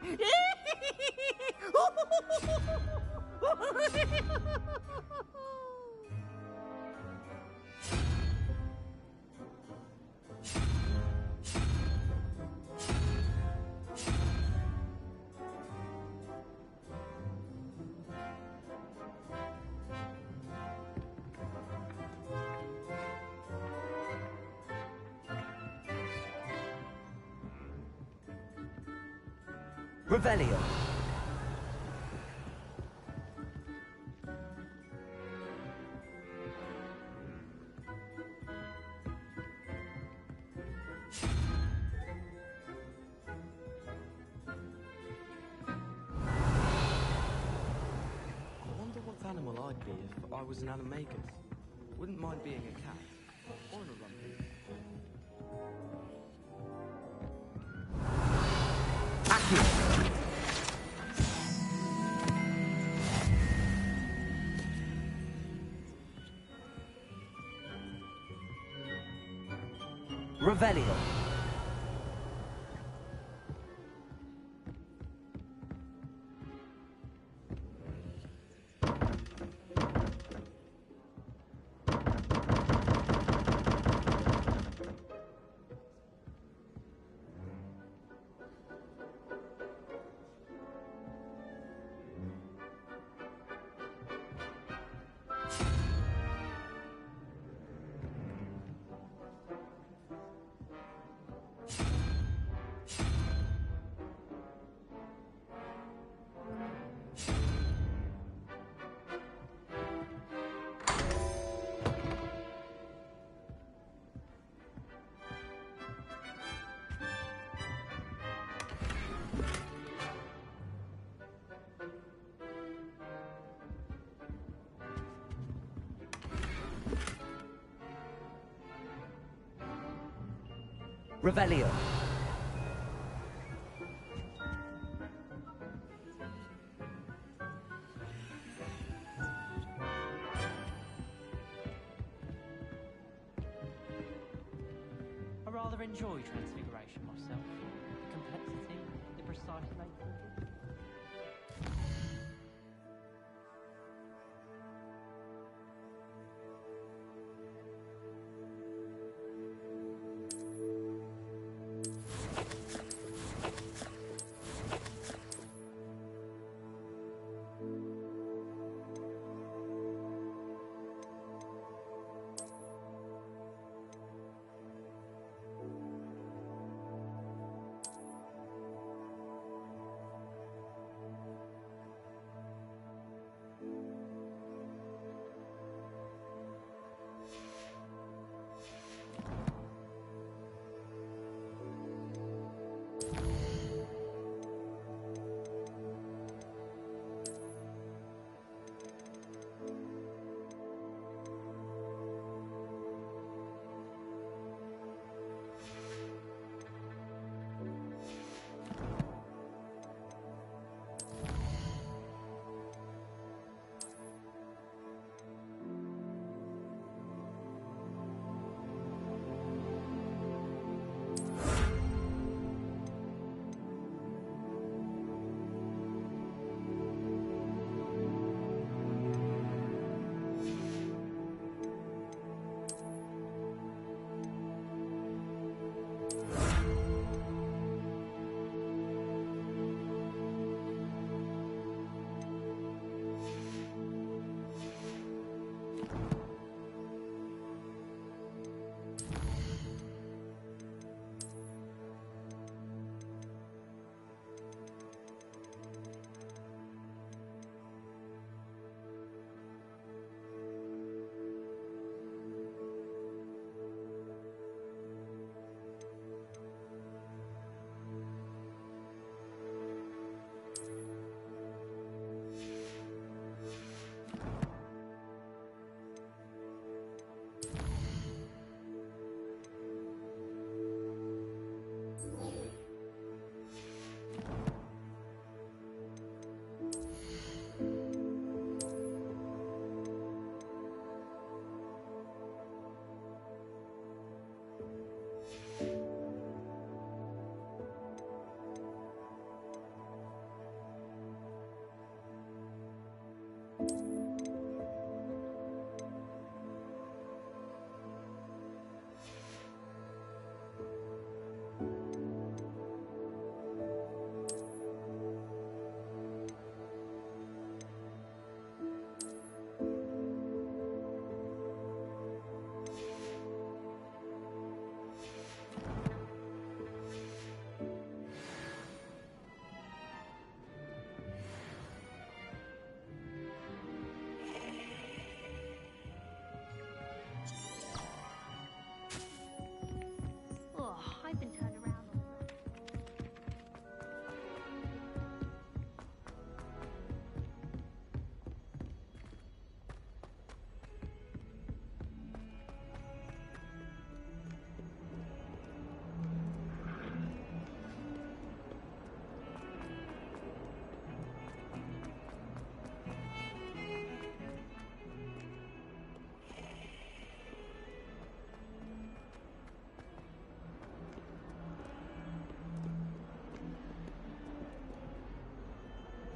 Revelio. I wonder what animal I'd be if I was an animagus. Wouldn't mind being a cat or an orangutan. Revelio. Revelio.
I rather enjoy Transfiguration myself. The complexity, the precise nature of it.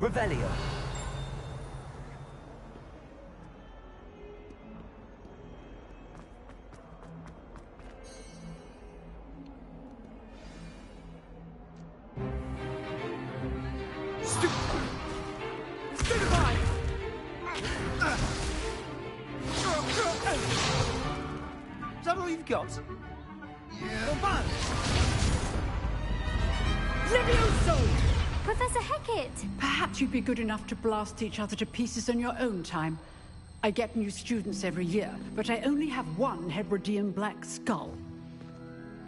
Revelio.
Stupefy!
Is that all you've got?
Yeah.
Levioso!
Professor Hecat!
Perhaps you'd be good enough to blast each other to pieces in your own time. I get new students every year, but I only have one Hebridean black skull.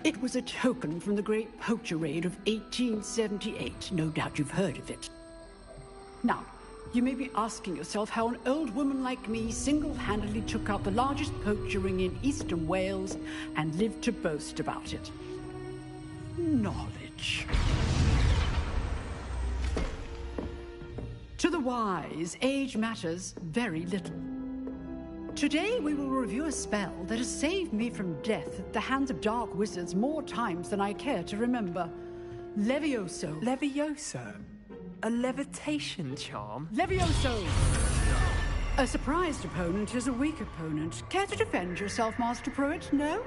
It was a token from the Great Poacher Raid of 1878. No doubt you've heard of it. Now, you may be asking yourself how an old woman like me single-handedly took out the largest poacher ring in eastern Wales and lived to boast about it. Knowledge. To the wise, age matters very little. Today we will review a spell that has saved me from death at the hands of dark wizards more times than I care to remember. Levioso.
Levioso? A levitation charm?
Levioso! A surprised opponent is a weak opponent. Care to defend yourself, Master Pruitt? No?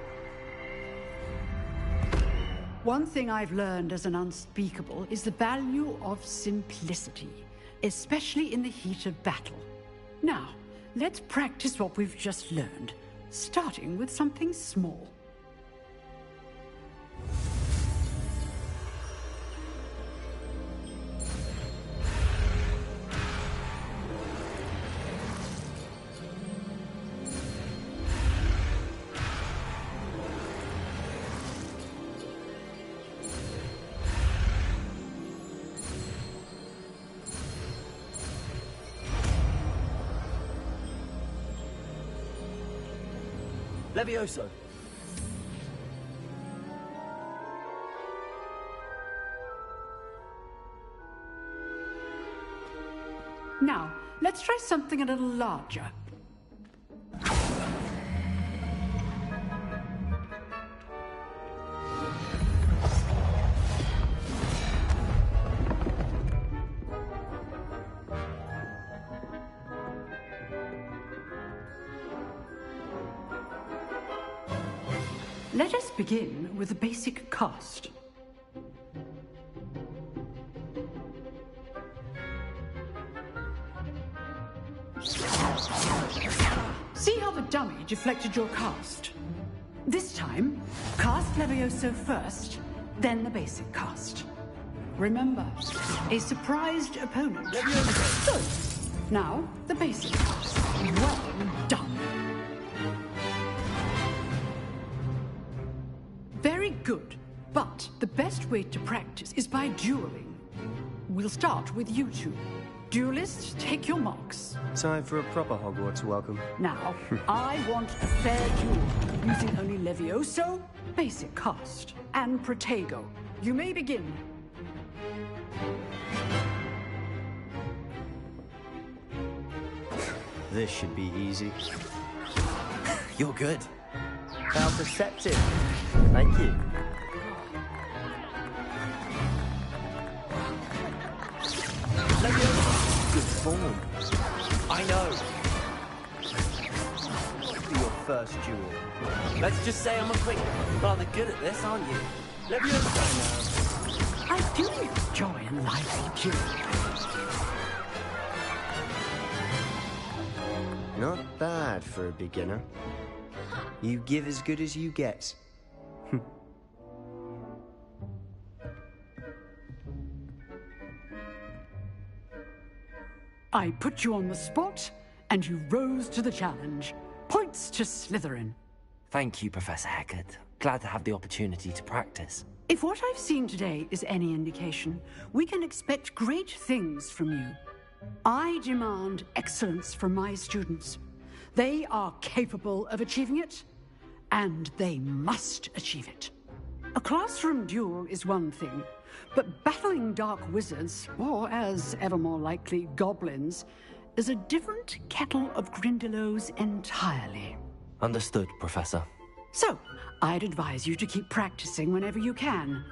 One thing I've learned as an unspeakable is the value of simplicity, especially in the heat of battle. Now, let's practice what we've just learned, starting with something small.
Levioso.
Now, let's try something a little larger. Let us begin with the basic cast. See how the dummy deflected your cast? This time, cast Levioso first, then the basic cast. Remember, a surprised opponent. So, now the basic cast. Well done. Very good, but the best way to practice is by dueling. We'll start with you two. Duelists, take your marks.
Time for a proper Hogwarts welcome.
Now, I want a fair duel, using only Levioso, basic cast, and Protego. You may begin.
This should be easy.
You're good.
How perceptive. Thank you.
Good form. I know.
Your first duel.
Let's just say I'm rather good at this, aren't you? Levioso.
I do enjoy a lively duel.
Not bad for a beginner. You give as good as you get.
I put you on the spot, and you rose to the challenge. Points to Slytherin.
Thank you, Professor Hecat. Glad to have the opportunity to practice.
If what I've seen today is any indication, we can expect great things from you. I demand excellence from my students. They are capable of achieving it, and they must achieve it. A classroom duel is one thing, but battling dark wizards, or as ever more likely, goblins, is a different kettle of Grindylows entirely.
Understood, Professor.
So, I'd advise you to keep practicing whenever you can.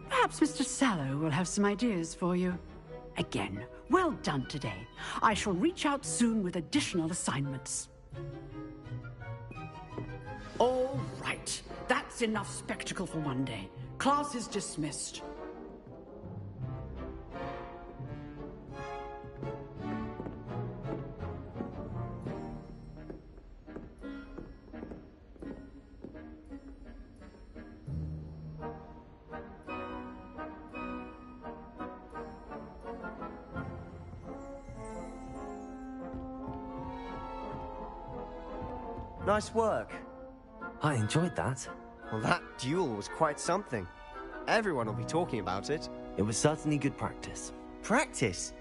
Perhaps Mr. Sallow will have some ideas for you. Again, Well done today. I shall reach out soon with additional assignments. All right. That's enough spectacle for one day. Class is dismissed.
Nice work.
I enjoyed that.
Well, that duel was quite something. Everyone will be talking about it.
It was certainly good practice.
Practice?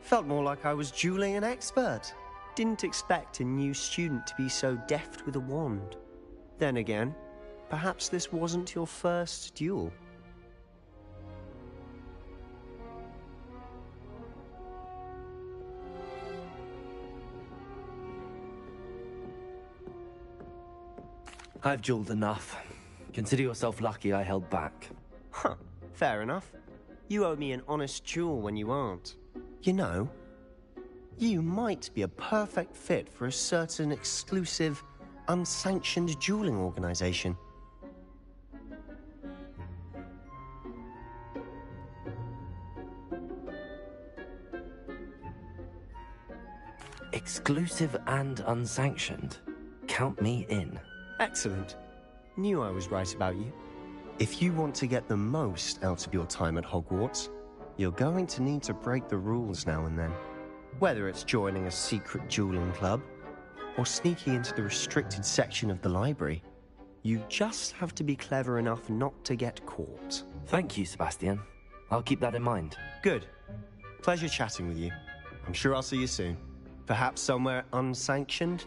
Felt more like I was dueling an expert. Didn't expect a new student to be so deft with a wand. Then again, perhaps this wasn't your first duel.
I've dueled enough. Consider yourself lucky I held back.
Huh, fair enough. You owe me an honest duel when you aren't. You know, you might be a perfect fit for a certain exclusive, unsanctioned dueling organization.
Exclusive and unsanctioned. Count me in.
Excellent. Knew I was right about you. If you want to get the most out of your time at Hogwarts, you're going to need to break the rules now and then. Whether it's joining a secret dueling club, or sneaking into the restricted section of the library, you just have to be clever enough not to get caught.
Thank you, Sebastian. I'll keep that in mind.
Good. Pleasure chatting with you. I'm sure I'll see you soon. Perhaps somewhere unsanctioned?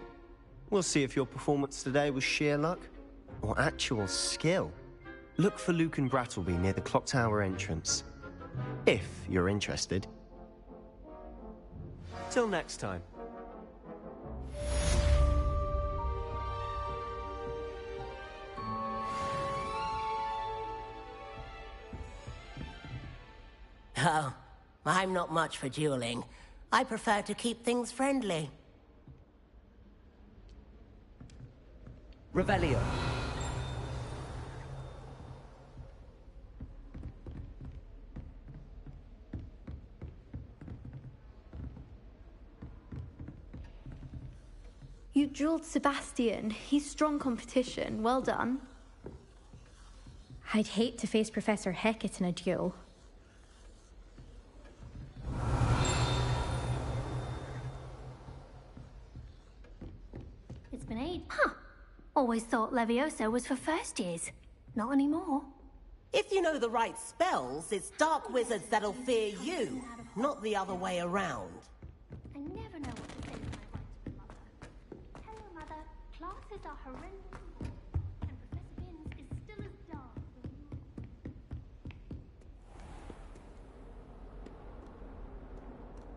We'll see if your performance today was sheer luck or actual skill. Look for Luke and Brattleby near the Clock Tower entrance, if you're interested. Till next time.
Oh, I'm not much for dueling. I prefer to keep things friendly.
Revelio.
You dueled Sebastian. He's strong competition. Well done.
I'd hate to face Professor Hecat in a duel.
It's been 8. Huh. Always thought Levioso was for first years. Not anymore.
If you know the right spells, it's dark wizards that'll fear you, not the other way around.
I never know what to say when I write to Mother. Hello, Mother. Classes are horrendous, and Professor Binns is still as dark.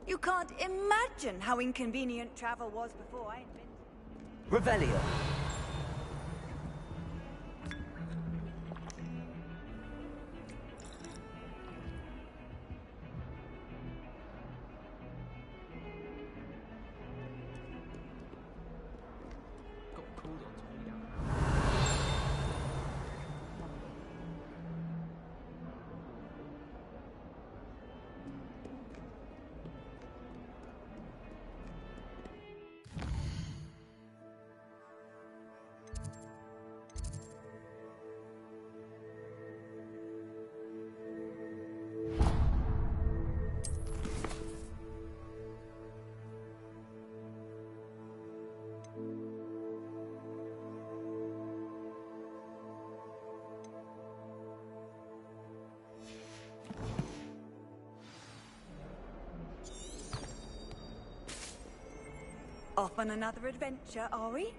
You can't imagine how inconvenient travel was before I invented it.
Revelio.
Off on another adventure, are we?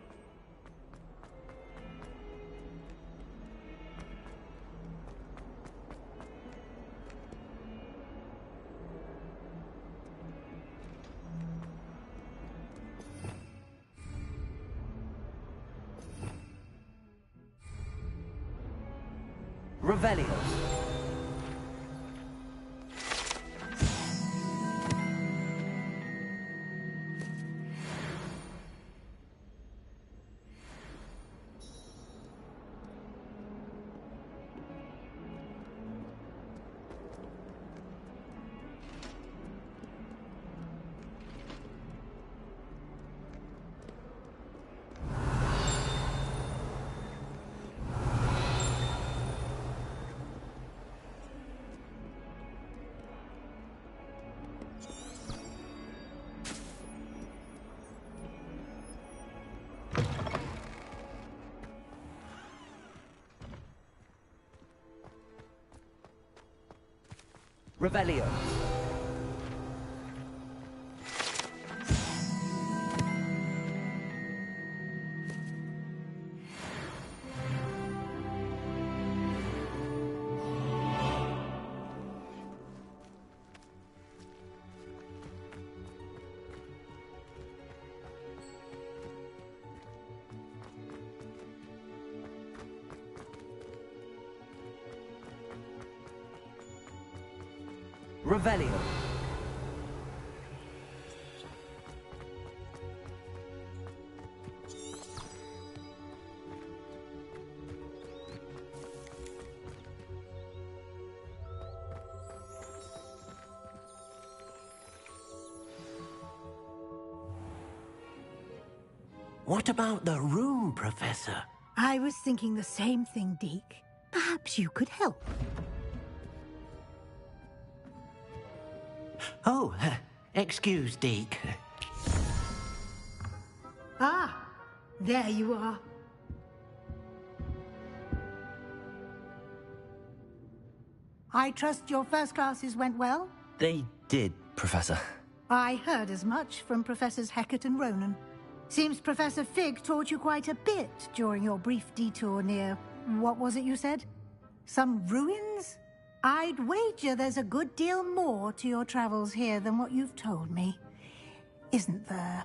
Revelio. Revelio. Revelio.
What about the room, Professor?
I was thinking the same thing, Deke. Perhaps you could help.
Oh, excuse, Deke.
Ah, there you are. I trust your first classes went well?
They did, Professor.
I heard as much from Professors Hecat and Ronan. Seems Professor Fig taught you quite a bit during your brief detour near... what was it you said? Some ruins? I'd wager there's a good deal more to your travels here than what you've told me. Isn't there?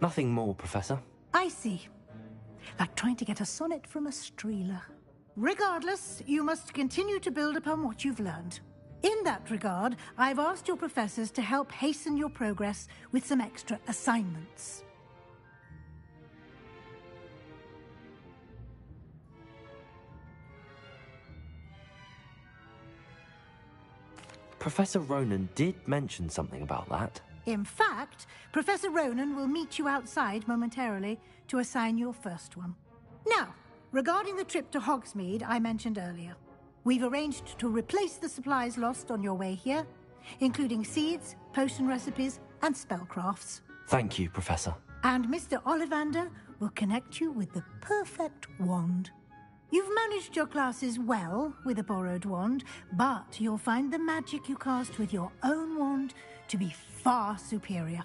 Nothing more, Professor.
I see. Like trying to get a sonnet from a streeler. Regardless, you must continue to build upon what you've learned. In that regard, I've asked your professors to help hasten your progress with some extra assignments.
Professor Ronan did mention something about that.
In fact, Professor Ronan will meet you outside momentarily to assign your first one. Now, regarding the trip to Hogsmeade I mentioned earlier, we've arranged to replace the supplies lost on your way here, including seeds, potion recipes, and spellcrafts.
Thank you, Professor.
And Mr. Ollivander will connect you with the perfect wand. You've managed your classes well with a borrowed wand, but you'll find the magic you cast with your own wand to be far superior.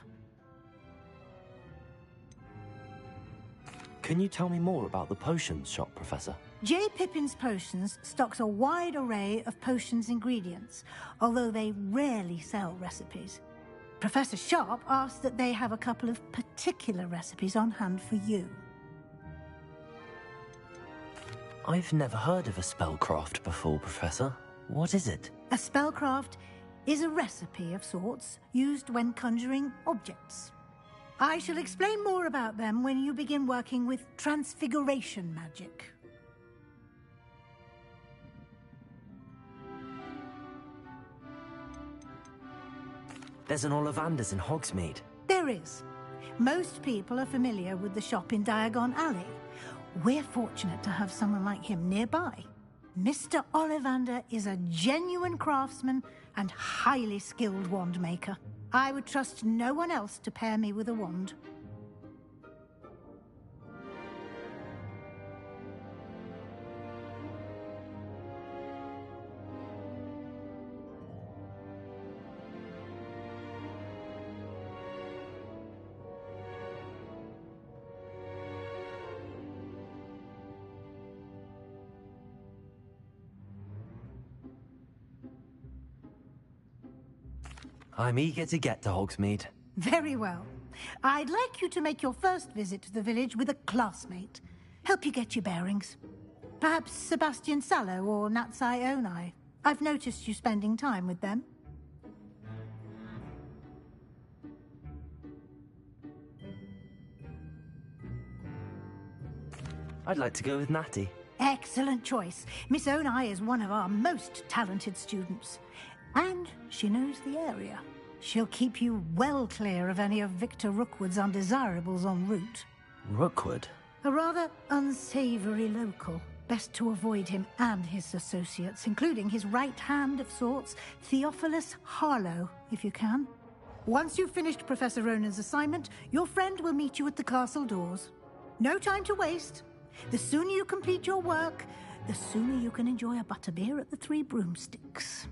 Can you tell me more about the potions shop, Professor?
J. Pippin's Potions stocks a wide array of potions ingredients, although they rarely sell recipes. Professor Sharp asked that they have a couple of particular recipes on hand for you.
I've never heard of a spellcraft before, Professor. What is it?
A spellcraft is a recipe of sorts used when conjuring objects. I shall explain more about them when you begin working with transfiguration magic.
There's an Ollivander's in Hogsmeade.
There is. Most people are familiar with the shop in Diagon Alley. We're fortunate to have someone like him nearby. Mr. Ollivander is a genuine craftsman and highly skilled wand maker. I would trust no one else to pair me with a wand.
I'm eager to get to Hogsmeade.
Very well. I'd like you to make your first visit to the village with a classmate. Help you get your bearings. Perhaps Sebastian Sallow or Natsai Onai. I've noticed you spending time with them.
I'd like to go with Natty.
Excellent choice. Miss Onai is one of our most talented students. And she knows the area. She'll keep you well clear of any of Victor Rookwood's undesirables en route.
Rookwood?
A rather unsavory local. Best to avoid him and his associates, including his right hand of sorts, Theophilus Harlow, if you can. Once you've finished Professor Ronan's assignment, your friend will meet you at the castle doors. No time to waste. The sooner you complete your work, the sooner you can enjoy a butterbeer at the Three Broomsticks.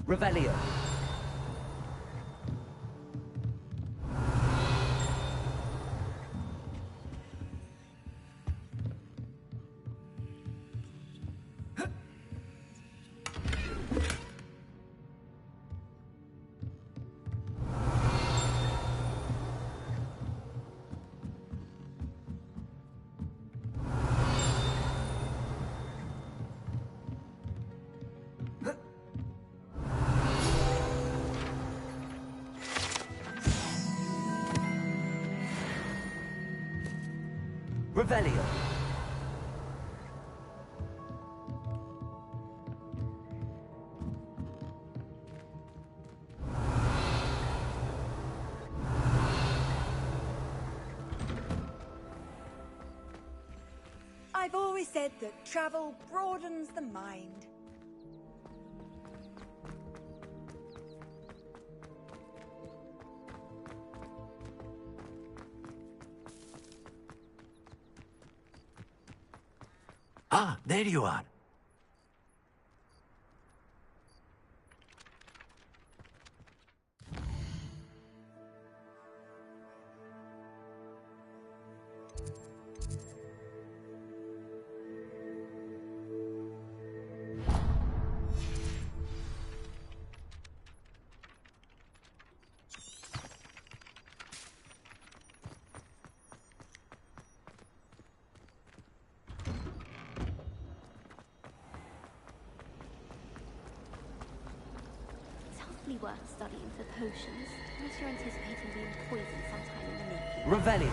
Revelio. Revelio.
I've always said that travel broadens the mind.
Ah, there you are.
Worth studying for potions, unless you're anticipating being poisoned sometime in the near future.
Revelio.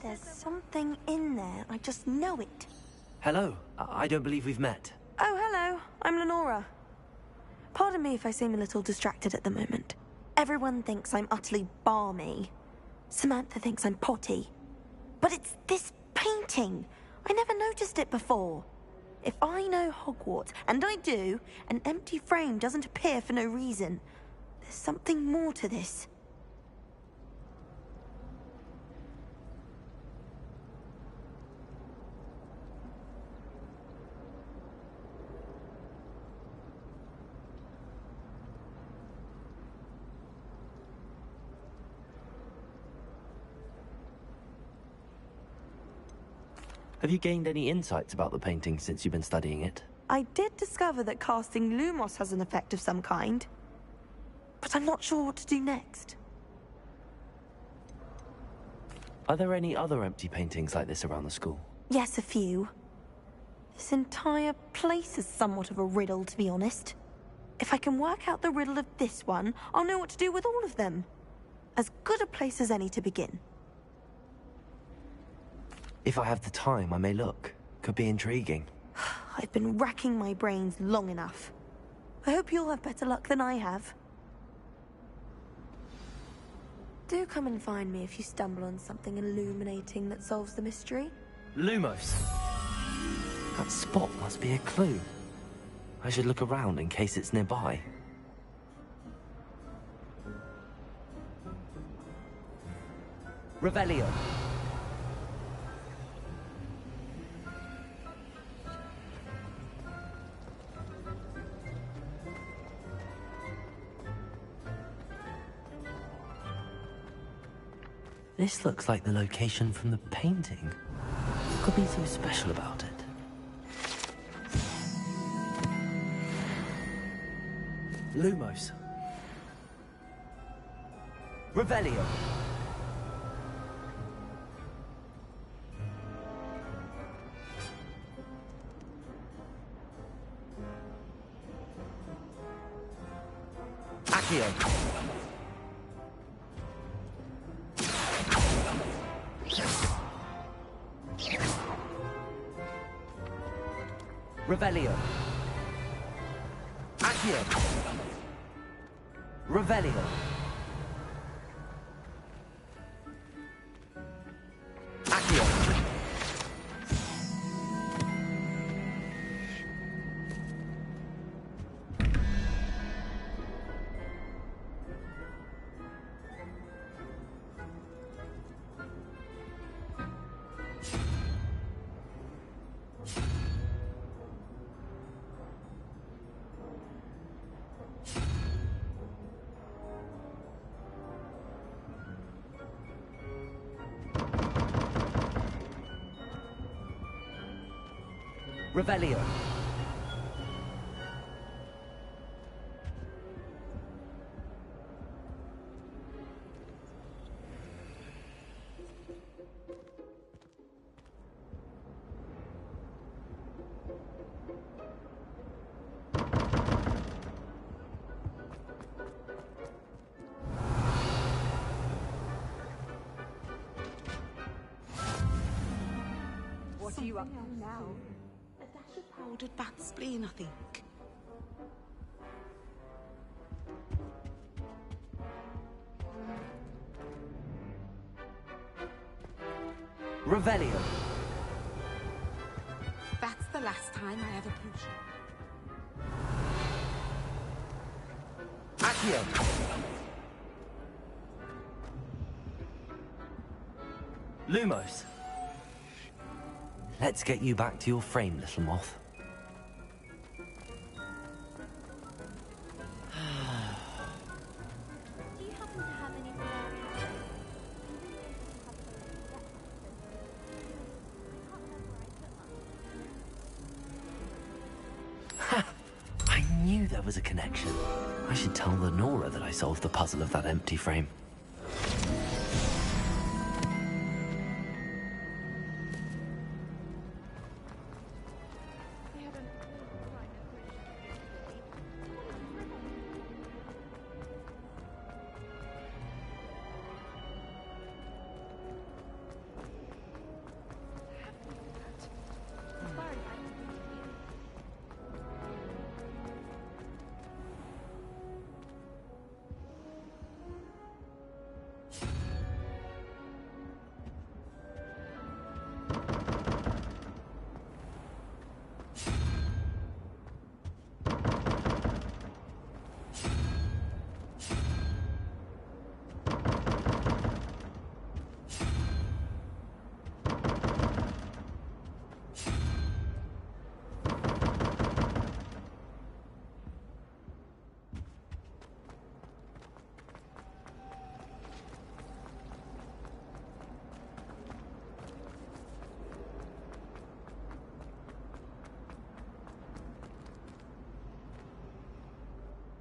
There's something in there. I just know it.
Hello. I don't believe we've met.
Oh, hello. I'm Lenora. Pardon me if I seem a little distracted at the moment. Everyone thinks I'm utterly balmy. Samantha thinks I'm potty. But it's this painting. I never noticed it before. If I know Hogwarts, and I do, an empty frame doesn't appear for no reason. There's something more to this.
Have you gained any insights about the painting since you've been studying it?
I did discover that casting Lumos has an effect of some kind, but I'm not sure what to do next.
Are there any other empty paintings like this around the school?
Yes, a few. This entire place is somewhat of a riddle, to be honest. If I can work out the riddle of this one, I'll know what to do with all of them. As good a place as any to begin.
If I have the time, I may look. Could be intriguing.
I've been racking my brains long enough. I hope you'll have better luck than I have. Do come and find me if you stumble on something illuminating that solves the mystery.
Lumos. That spot must be a clue. I should look around in case it's nearby. Revelio. This looks like the location from the painting. What could be so special about it? Lumos. Revelio. Accio. Revelio. Accio. Revelio. Accio. Revelio.
What are you up to now? Powdered bat spleen, I think.
Revelio.
That's the last time I have a potion.
Accio. Lumos. Let's get you back to your frame, little moth.
Do you happen to have any
I knew there was a connection. I should tell Lenora that I solved the puzzle of that empty frame.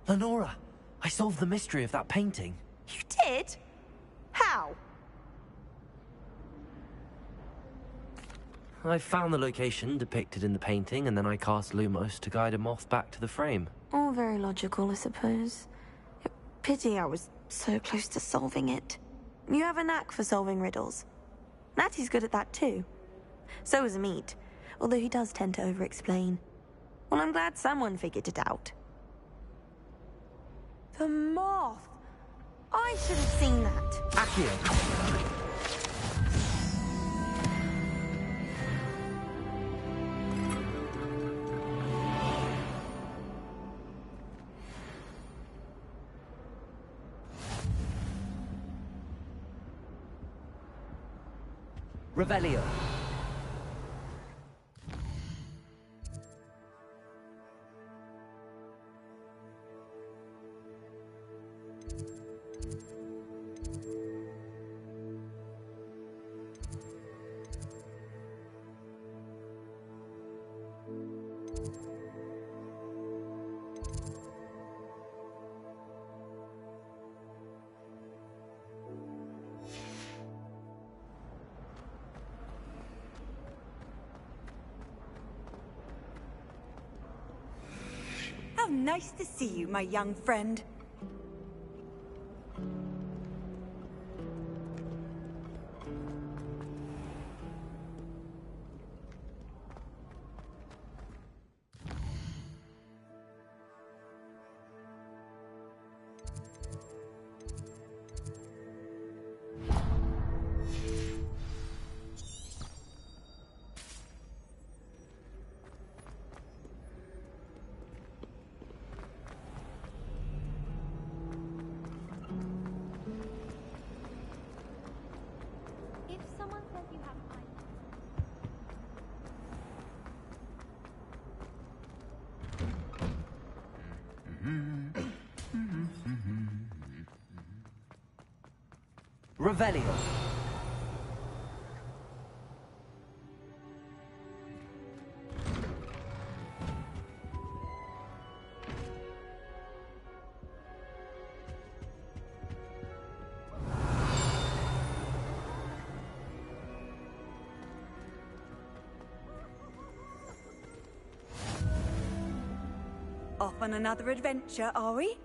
Lenora, I solved the mystery of that painting.
You did? How?
I found the location depicted in the painting, and then I cast Lumos to guide a moth back to the frame.
All very logical, I suppose. Pity I was so close to solving it. You have a knack for solving riddles. Natty's good at that too. So is Meat, although he does tend to over-explain. Well, I'm glad someone figured it out. The moth! I should have seen that.
Accio! Revelio.
How nice to see you, my young friend.
If someone says you have
Revelio.
Off on another adventure, are we?